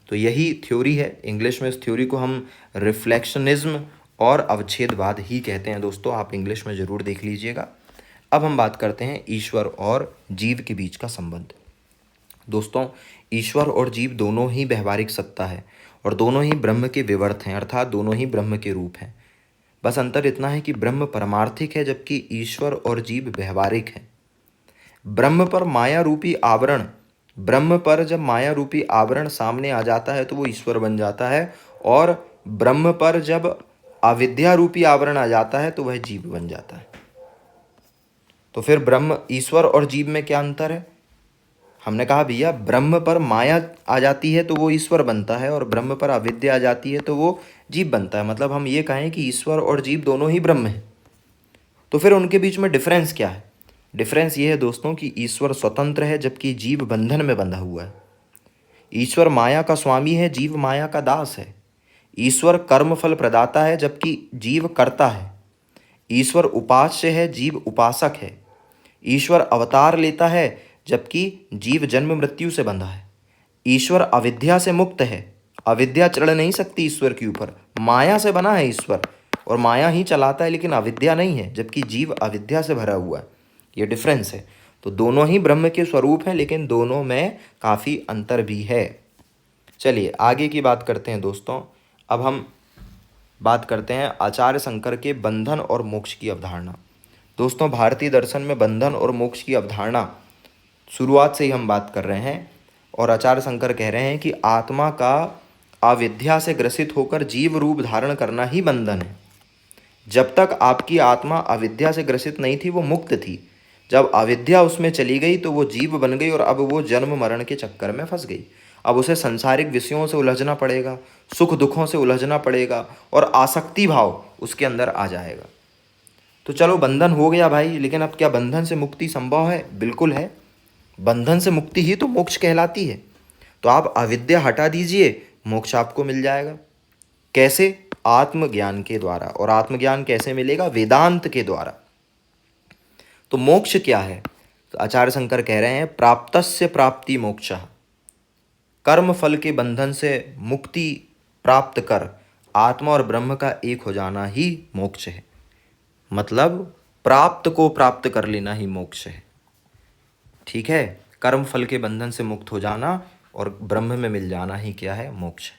तो यही थ्योरी है। इंग्लिश में इस थ्योरी को हम रिफ्लेक्शनिज्म और अवच्छेदवाद ही कहते हैं दोस्तों, आप इंग्लिश में ज़रूर देख लीजिएगा। अब हम बात करते हैं ईश्वर और जीव के बीच का संबंध। दोस्तों, ईश्वर और जीव दोनों ही व्यवहारिक सत्ता है और दोनों ही ब्रह्म के विवर्त हैं, अर्थात दोनों ही ब्रह्म के रूप हैं। बस अंतर इतना है कि ब्रह्म परमार्थिक है जबकि ईश्वर और जीव व्यवहारिक है। ब्रह्म पर माया रूपी आवरण, ब्रह्म पर जब माया रूपी आवरण सामने आ जाता है तो वो ईश्वर बन जाता है, और ब्रह्म पर जब अविद्या रूपी आवरण आ जाता है तो वह जीव बन जाता है। तो फिर ब्रह्म, ईश्वर और जीव में क्या अंतर है? हमने कहा भैया ब्रह्म पर माया आ जाती है तो वो ईश्वर बनता है, और ब्रह्म पर अविद्या आ जाती है तो वो जीव बनता है। मतलब हम ये कहें कि ईश्वर और जीव दोनों ही ब्रह्म हैं। तो फिर उनके बीच में डिफरेंस क्या है? डिफरेंस ये है दोस्तों कि ईश्वर स्वतंत्र है जबकि जीव बंधन में बंधा हुआ है। ईश्वर माया का स्वामी है, जीव माया का दास है। ईश्वर कर्म फल प्रदाता है जबकि जीव कर्ता है। ईश्वर उपास्य है, जीव उपासक है। ईश्वर अवतार लेता है जबकि जीव जन्म मृत्यु से बंधा है। ईश्वर अविद्या से मुक्त है, अविद्या चढ़ नहीं सकती ईश्वर के ऊपर। माया से बना है ईश्वर और माया ही चलाता है, लेकिन अविद्या नहीं है, जबकि जीव अविद्या से भरा हुआ है। ये डिफरेंस है। तो दोनों ही ब्रह्म के स्वरूप हैं, लेकिन दोनों में काफ़ी अंतर भी है। चलिए आगे की बात करते हैं दोस्तों। अब हम बात करते हैं आचार्य शंकर के बंधन और मोक्ष की अवधारणा। दोस्तों, भारतीय दर्शन में बंधन और मोक्ष की अवधारणा शुरुआत से ही हम बात कर रहे हैं, और आचार्य शंकर कह रहे हैं कि आत्मा का अविद्या से ग्रसित होकर जीव रूप धारण करना ही बंधन है। जब तक आपकी आत्मा अविद्या से ग्रसित नहीं थी वो मुक्त थी। जब अविद्या उसमें चली गई तो वो जीव बन गई और अब वो जन्म मरण के चक्कर में फंस गई। अब उसे सांसारिक विषयों से उलझना पड़ेगा, सुख दुखों से उलझना पड़ेगा, और आसक्ति भाव उसके अंदर आ जाएगा। तो चलो बंधन हो गया भाई, लेकिन अब क्या बंधन से मुक्ति संभव है? बिल्कुल है। बंधन से मुक्ति ही तो मोक्ष कहलाती है। तो आप अविद्या हटा दीजिए, मोक्ष आपको मिल जाएगा। कैसे? आत्मज्ञान के द्वारा। और आत्मज्ञान कैसे मिलेगा? वेदांत के द्वारा। तो मोक्ष क्या है? तो आचार्य शंकर कह रहे हैं प्राप्तस्य प्राप्ति मोक्षः। कर्म फल के बंधन से मुक्ति प्राप्त कर आत्मा और ब्रह्म का एक हो जाना ही मोक्ष है। मतलब प्राप्त को प्राप्त कर लेना ही मोक्ष है। ठीक है, कर्म फल के बंधन से मुक्त हो जाना और ब्रह्म में मिल जाना ही क्या है? मोक्ष है।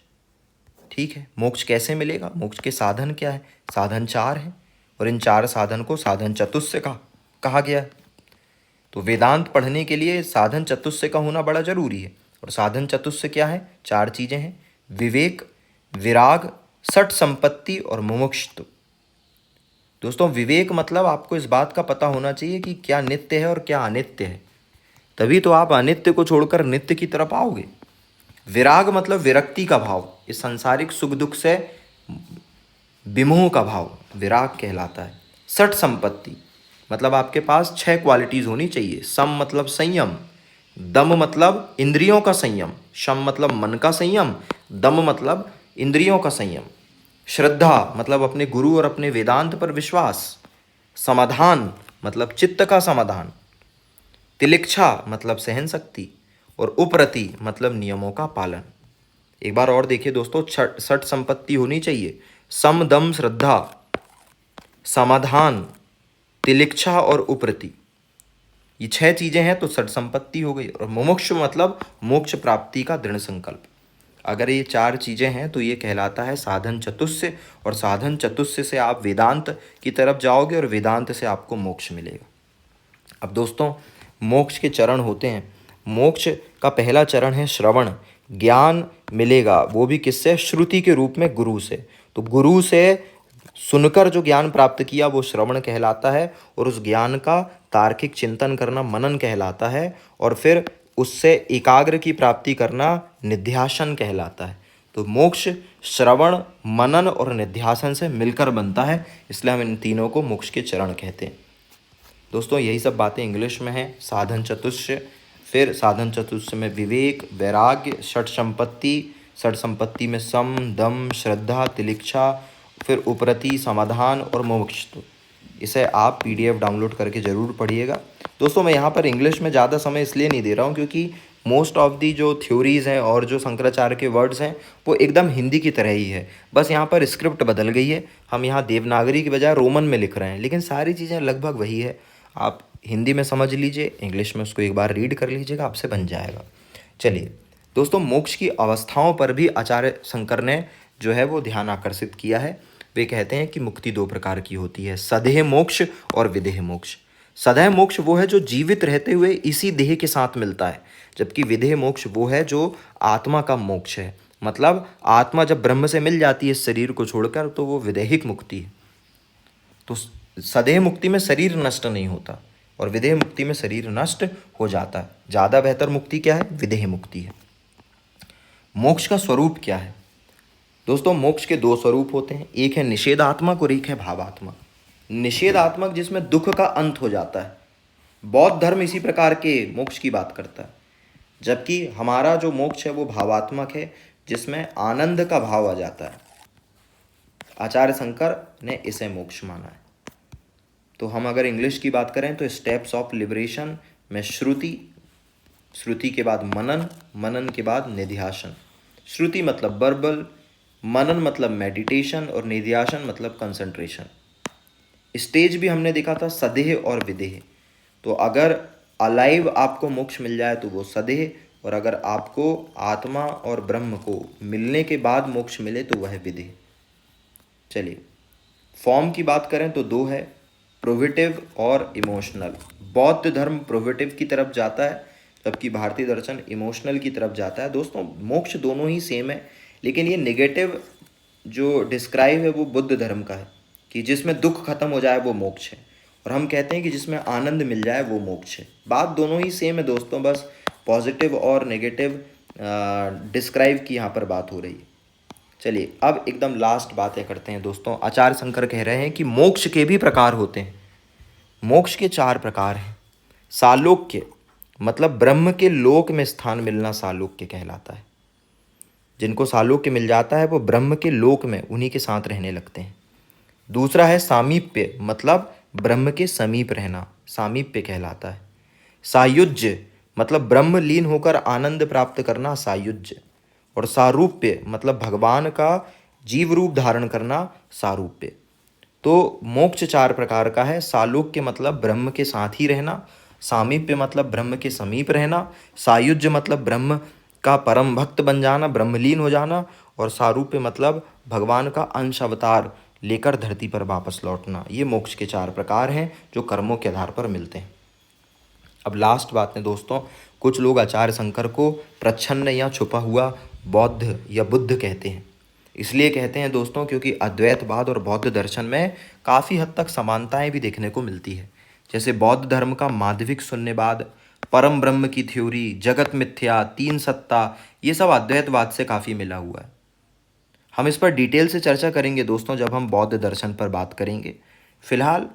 ठीक है, मोक्ष कैसे मिलेगा? मोक्ष के साधन क्या है? साधन 4 हैं, और इन 4 साधन को साधन चतुष्य का कहा गया है। तो वेदांत पढ़ने के लिए साधन चतुष्य का होना बड़ा जरूरी है। और साधन चतुष्य क्या है? 4 चीज़ें हैं: विवेक, विराग, सठ संपत्ति और मुमुक्षुत्व। दोस्तों, विवेक मतलब आपको इस बात का पता होना चाहिए कि क्या नित्य है और क्या अनित्य है, तभी तो आप अनित्य को छोड़कर नित्य की तरफ आओगे। विराग मतलब विरक्ति का भाव, इस संसारिक सुख दुख से विमोह का भाव विराग कहलाता है। सठ संपत्ति मतलब आपके पास 6 क्वालिटीज़ होनी चाहिए। सम मतलब संयम, दम मतलब इंद्रियों का संयम, शम मतलब मन का संयम, दम मतलब इंद्रियों का संयम, श्रद्धा मतलब अपने गुरु और अपने वेदांत पर विश्वास, समाधान मतलब चित्त का समाधान, तिलिक्षा मतलब सहन शक्ति, और उपरति मतलब नियमों का पालन। एक बार और देखिए दोस्तों, सठ संपत्ति होनी चाहिए: सम, दम, श्रद्धा, समाधान, तिलिक्षा और उपरति। ये 6 चीज़ें हैं तो सठ संपत्ति हो गई। और मुमुक्षु मतलब मोक्ष प्राप्ति का दृढ़ संकल्प। अगर ये 4 चीज़ें हैं तो ये कहलाता है साधन चतुष्य, और साधन चतुष्य से आप वेदांत की तरफ जाओगे और वेदांत से आपको मोक्ष मिलेगा। अब दोस्तों, मोक्ष के चरण होते हैं। मोक्ष का पहला चरण है श्रवण। ज्ञान मिलेगा, वो भी किससे? श्रुति के रूप में, गुरु से। तो गुरु से सुनकर जो ज्ञान प्राप्त किया वो श्रवण कहलाता है, और उस ज्ञान का तार्किक चिंतन करना मनन कहलाता है, और फिर उससे एकाग्र की प्राप्ति करना निध्यासन कहलाता है। तो मोक्ष श्रवण, मनन और निध्यासन से मिलकर बनता है, इसलिए हम इन तीनों को मोक्ष के चरण कहते हैं। दोस्तों, यही सब बातें इंग्लिश में हैं। साधन चतुष्य, फिर साधन चतुष्य में विवेक, वैराग्य, षट संपत्ति, षट संपत्ति में सम, दम, श्रद्धा, तिलिक्षा फिर उपरति, समाधान और मोक्ष। इसे आप PDF डाउनलोड करके ज़रूर पढ़िएगा। दोस्तों मैं यहाँ पर इंग्लिश में ज़्यादा समय इसलिए नहीं दे रहा हूँ क्योंकि मोस्ट ऑफ दी जो थ्योरीज़ हैं और जो शंकराचार्य के वर्ड्स हैं वो एकदम हिंदी की तरह ही है, बस यहाँ पर स्क्रिप्ट बदल गई है। हम यहाँ देवनागरी की बजाय रोमन में लिख रहे हैं, लेकिन सारी चीज़ें लगभग वही है। आप हिंदी में समझ लीजिए, इंग्लिश में उसको एक बार रीड कर लीजिएगा, आपसे बन जाएगा। चलिए दोस्तों, मोक्ष की अवस्थाओं पर भी आचार्य शंकर ने जो है वो ध्यान आकर्षित किया है। वे कहते हैं कि मुक्ति दो प्रकार की होती है, सदेह मोक्ष और विदेह मोक्ष। सदैव मोक्ष वो है जो जीवित रहते हुए इसी देह के साथ मिलता है, जबकि विदेह मोक्ष वो है जो आत्मा का मोक्ष है। मतलब आत्मा जब ब्रह्म से मिल जाती है इस शरीर को छोड़कर, तो वो विदेहिक मुक्ति है। तो सदेह मुक्ति में शरीर नष्ट नहीं होता और विदेह मुक्ति में शरीर नष्ट हो जाता है। ज़्यादा बेहतर मुक्ति क्या है? विदेह मुक्ति है। मोक्ष का स्वरूप क्या है? दोस्तों मोक्ष के दो स्वरूप होते हैं, एक है निषेधात्मक और एक है भावात्मक। निषेधात्मक जिसमें दुख का अंत हो जाता है, बौद्ध धर्म इसी प्रकार के मोक्ष की बात करता है, जबकि हमारा जो मोक्ष है वो भावात्मक है, जिसमें आनंद का भाव आ जाता है। आचार्य शंकर ने इसे मोक्ष माना है। तो हम अगर इंग्लिश की बात करें तो स्टेप्स ऑफ लिबरेशन में श्रुति, श्रुति के बाद मनन, मनन के बाद निध्यासन। श्रुति मतलब वर्बल, मनन मतलब मेडिटेशन और निध्यासन मतलब कंसंट्रेशन। स्टेज भी हमने देखा था सदेह और विदेह। तो अगर अलाइव आपको मोक्ष मिल जाए तो वो सदेह, और अगर आपको आत्मा और ब्रह्म को मिलने के बाद मोक्ष मिले तो वह विदेह। चलिए फॉर्म की बात करें तो दो है, प्रोविटिव और इमोशनल। बौद्ध धर्म प्रोविटिव की तरफ जाता है, जबकि भारतीय दर्शन इमोशनल की तरफ जाता है। दोस्तों मोक्ष दोनों ही सेम है, लेकिन ये नेगेटिव जो डिस्क्राइब है वो बुद्ध धर्म का है कि जिसमें दुख खत्म हो जाए वो मोक्ष है, और हम कहते हैं कि जिसमें आनंद मिल जाए वो मोक्ष है। बात दोनों ही सेम है दोस्तों, बस पॉजिटिव और नेगेटिव डिस्क्राइब की यहाँ पर बात हो रही है। चलिए अब एकदम लास्ट बातें करते हैं दोस्तों। आचार्य शंकर कह रहे हैं कि मोक्ष के भी प्रकार होते हैं। मोक्ष के 4 प्रकार हैं। सालोक्य मतलब ब्रह्म के लोक में स्थान मिलना सालोक्य कहलाता है। जिनको सालोक्य मिल जाता है वो ब्रह्म के लोक में उन्हीं के साथ रहने लगते हैं। दूसरा है सामीप्य मतलब ब्रह्म के समीप रहना, सामीप्य कहलाता है। सायुज्य मतलब ब्रह्म लीन होकर आनंद प्राप्त करना, सायुज्य। और सारूप्य मतलब भगवान का जीव रूप धारण करना, सारूप्य। तो मोक्ष 4 प्रकार का है। सालोक्य मतलब ब्रह्म के साथ ही रहना, सामीप्य मतलब ब्रह्म के समीप रहना, सायुज्य मतलब ब्रह्म का परम भक्त बन जाना, ब्रह्मलीन हो जाना, और सारूप्य मतलब भगवान का अंश अवतार लेकर धरती पर वापस लौटना। ये मोक्ष के 4 प्रकार हैं जो कर्मों के आधार पर मिलते हैं। अब लास्ट बात है दोस्तों, कुछ लोग आचार्य शंकर को प्रच्छन्न या छुपा हुआ बौद्ध या बुद्ध कहते हैं। इसलिए कहते हैं दोस्तों क्योंकि अद्वैतवाद और बौद्ध दर्शन में काफ़ी हद तक समानताएं भी देखने को मिलती है। जैसे बौद्ध धर्म का माध्यमिक शून्यवाद, परम ब्रह्म की थ्योरी, जगत मिथ्या, 3 सत्ता, ये सब अद्वैतवाद से काफ़ी मिला हुआ है। हम इस पर डिटेल से चर्चा करेंगे दोस्तों जब हम बौद्ध दर्शन पर बात करेंगे। फिलहाल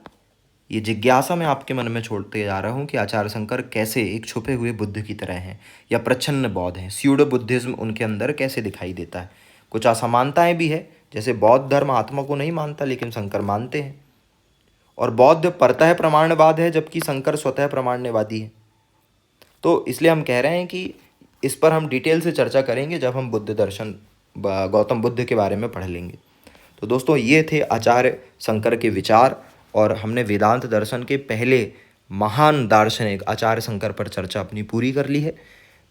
ये जिज्ञासा मैं आपके मन में छोड़ते जा रहा हूँ कि आचार्य शंकर कैसे एक छुपे हुए बुद्ध की तरह हैं या प्रच्छन्न बौद्ध हैं। स्यूडो बुद्धिज्म उनके अंदर कैसे दिखाई देता है। कुछ असमानताएं भी है, जैसे बौद्ध धर्म आत्मा को नहीं मानता लेकिन शंकर मानते हैं, और बौद्ध परतः प्रमाणवाद है जबकि शंकर स्वतः प्रमाण्यवादी है। तो इसलिए हम कह रहे हैं कि इस पर हम डिटेल से चर्चा करेंगे जब हम बुद्ध दर्शन गौतम बुद्ध के बारे में पढ़ लेंगे। तो दोस्तों ये थे आचार्य शंकर के विचार, और हमने वेदांत दर्शन के पहले महान दार्शनिक आचार्य शंकर पर चर्चा अपनी पूरी कर ली है।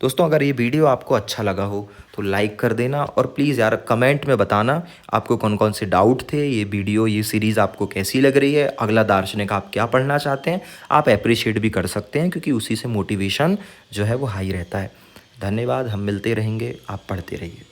दोस्तों अगर ये वीडियो आपको अच्छा लगा हो तो लाइक कर देना, और प्लीज़ यार कमेंट में बताना आपको कौन कौन से डाउट थे, ये वीडियो ये सीरीज़ आपको कैसी लग रही है, अगला दार्शनिक आप क्या पढ़ना चाहते हैं। आप अप्रिशिएट भी कर सकते हैं क्योंकि उसी से मोटिवेशन जो है वो हाई रहता है। धन्यवाद, हम मिलते रहेंगे, आप पढ़ते रहिए।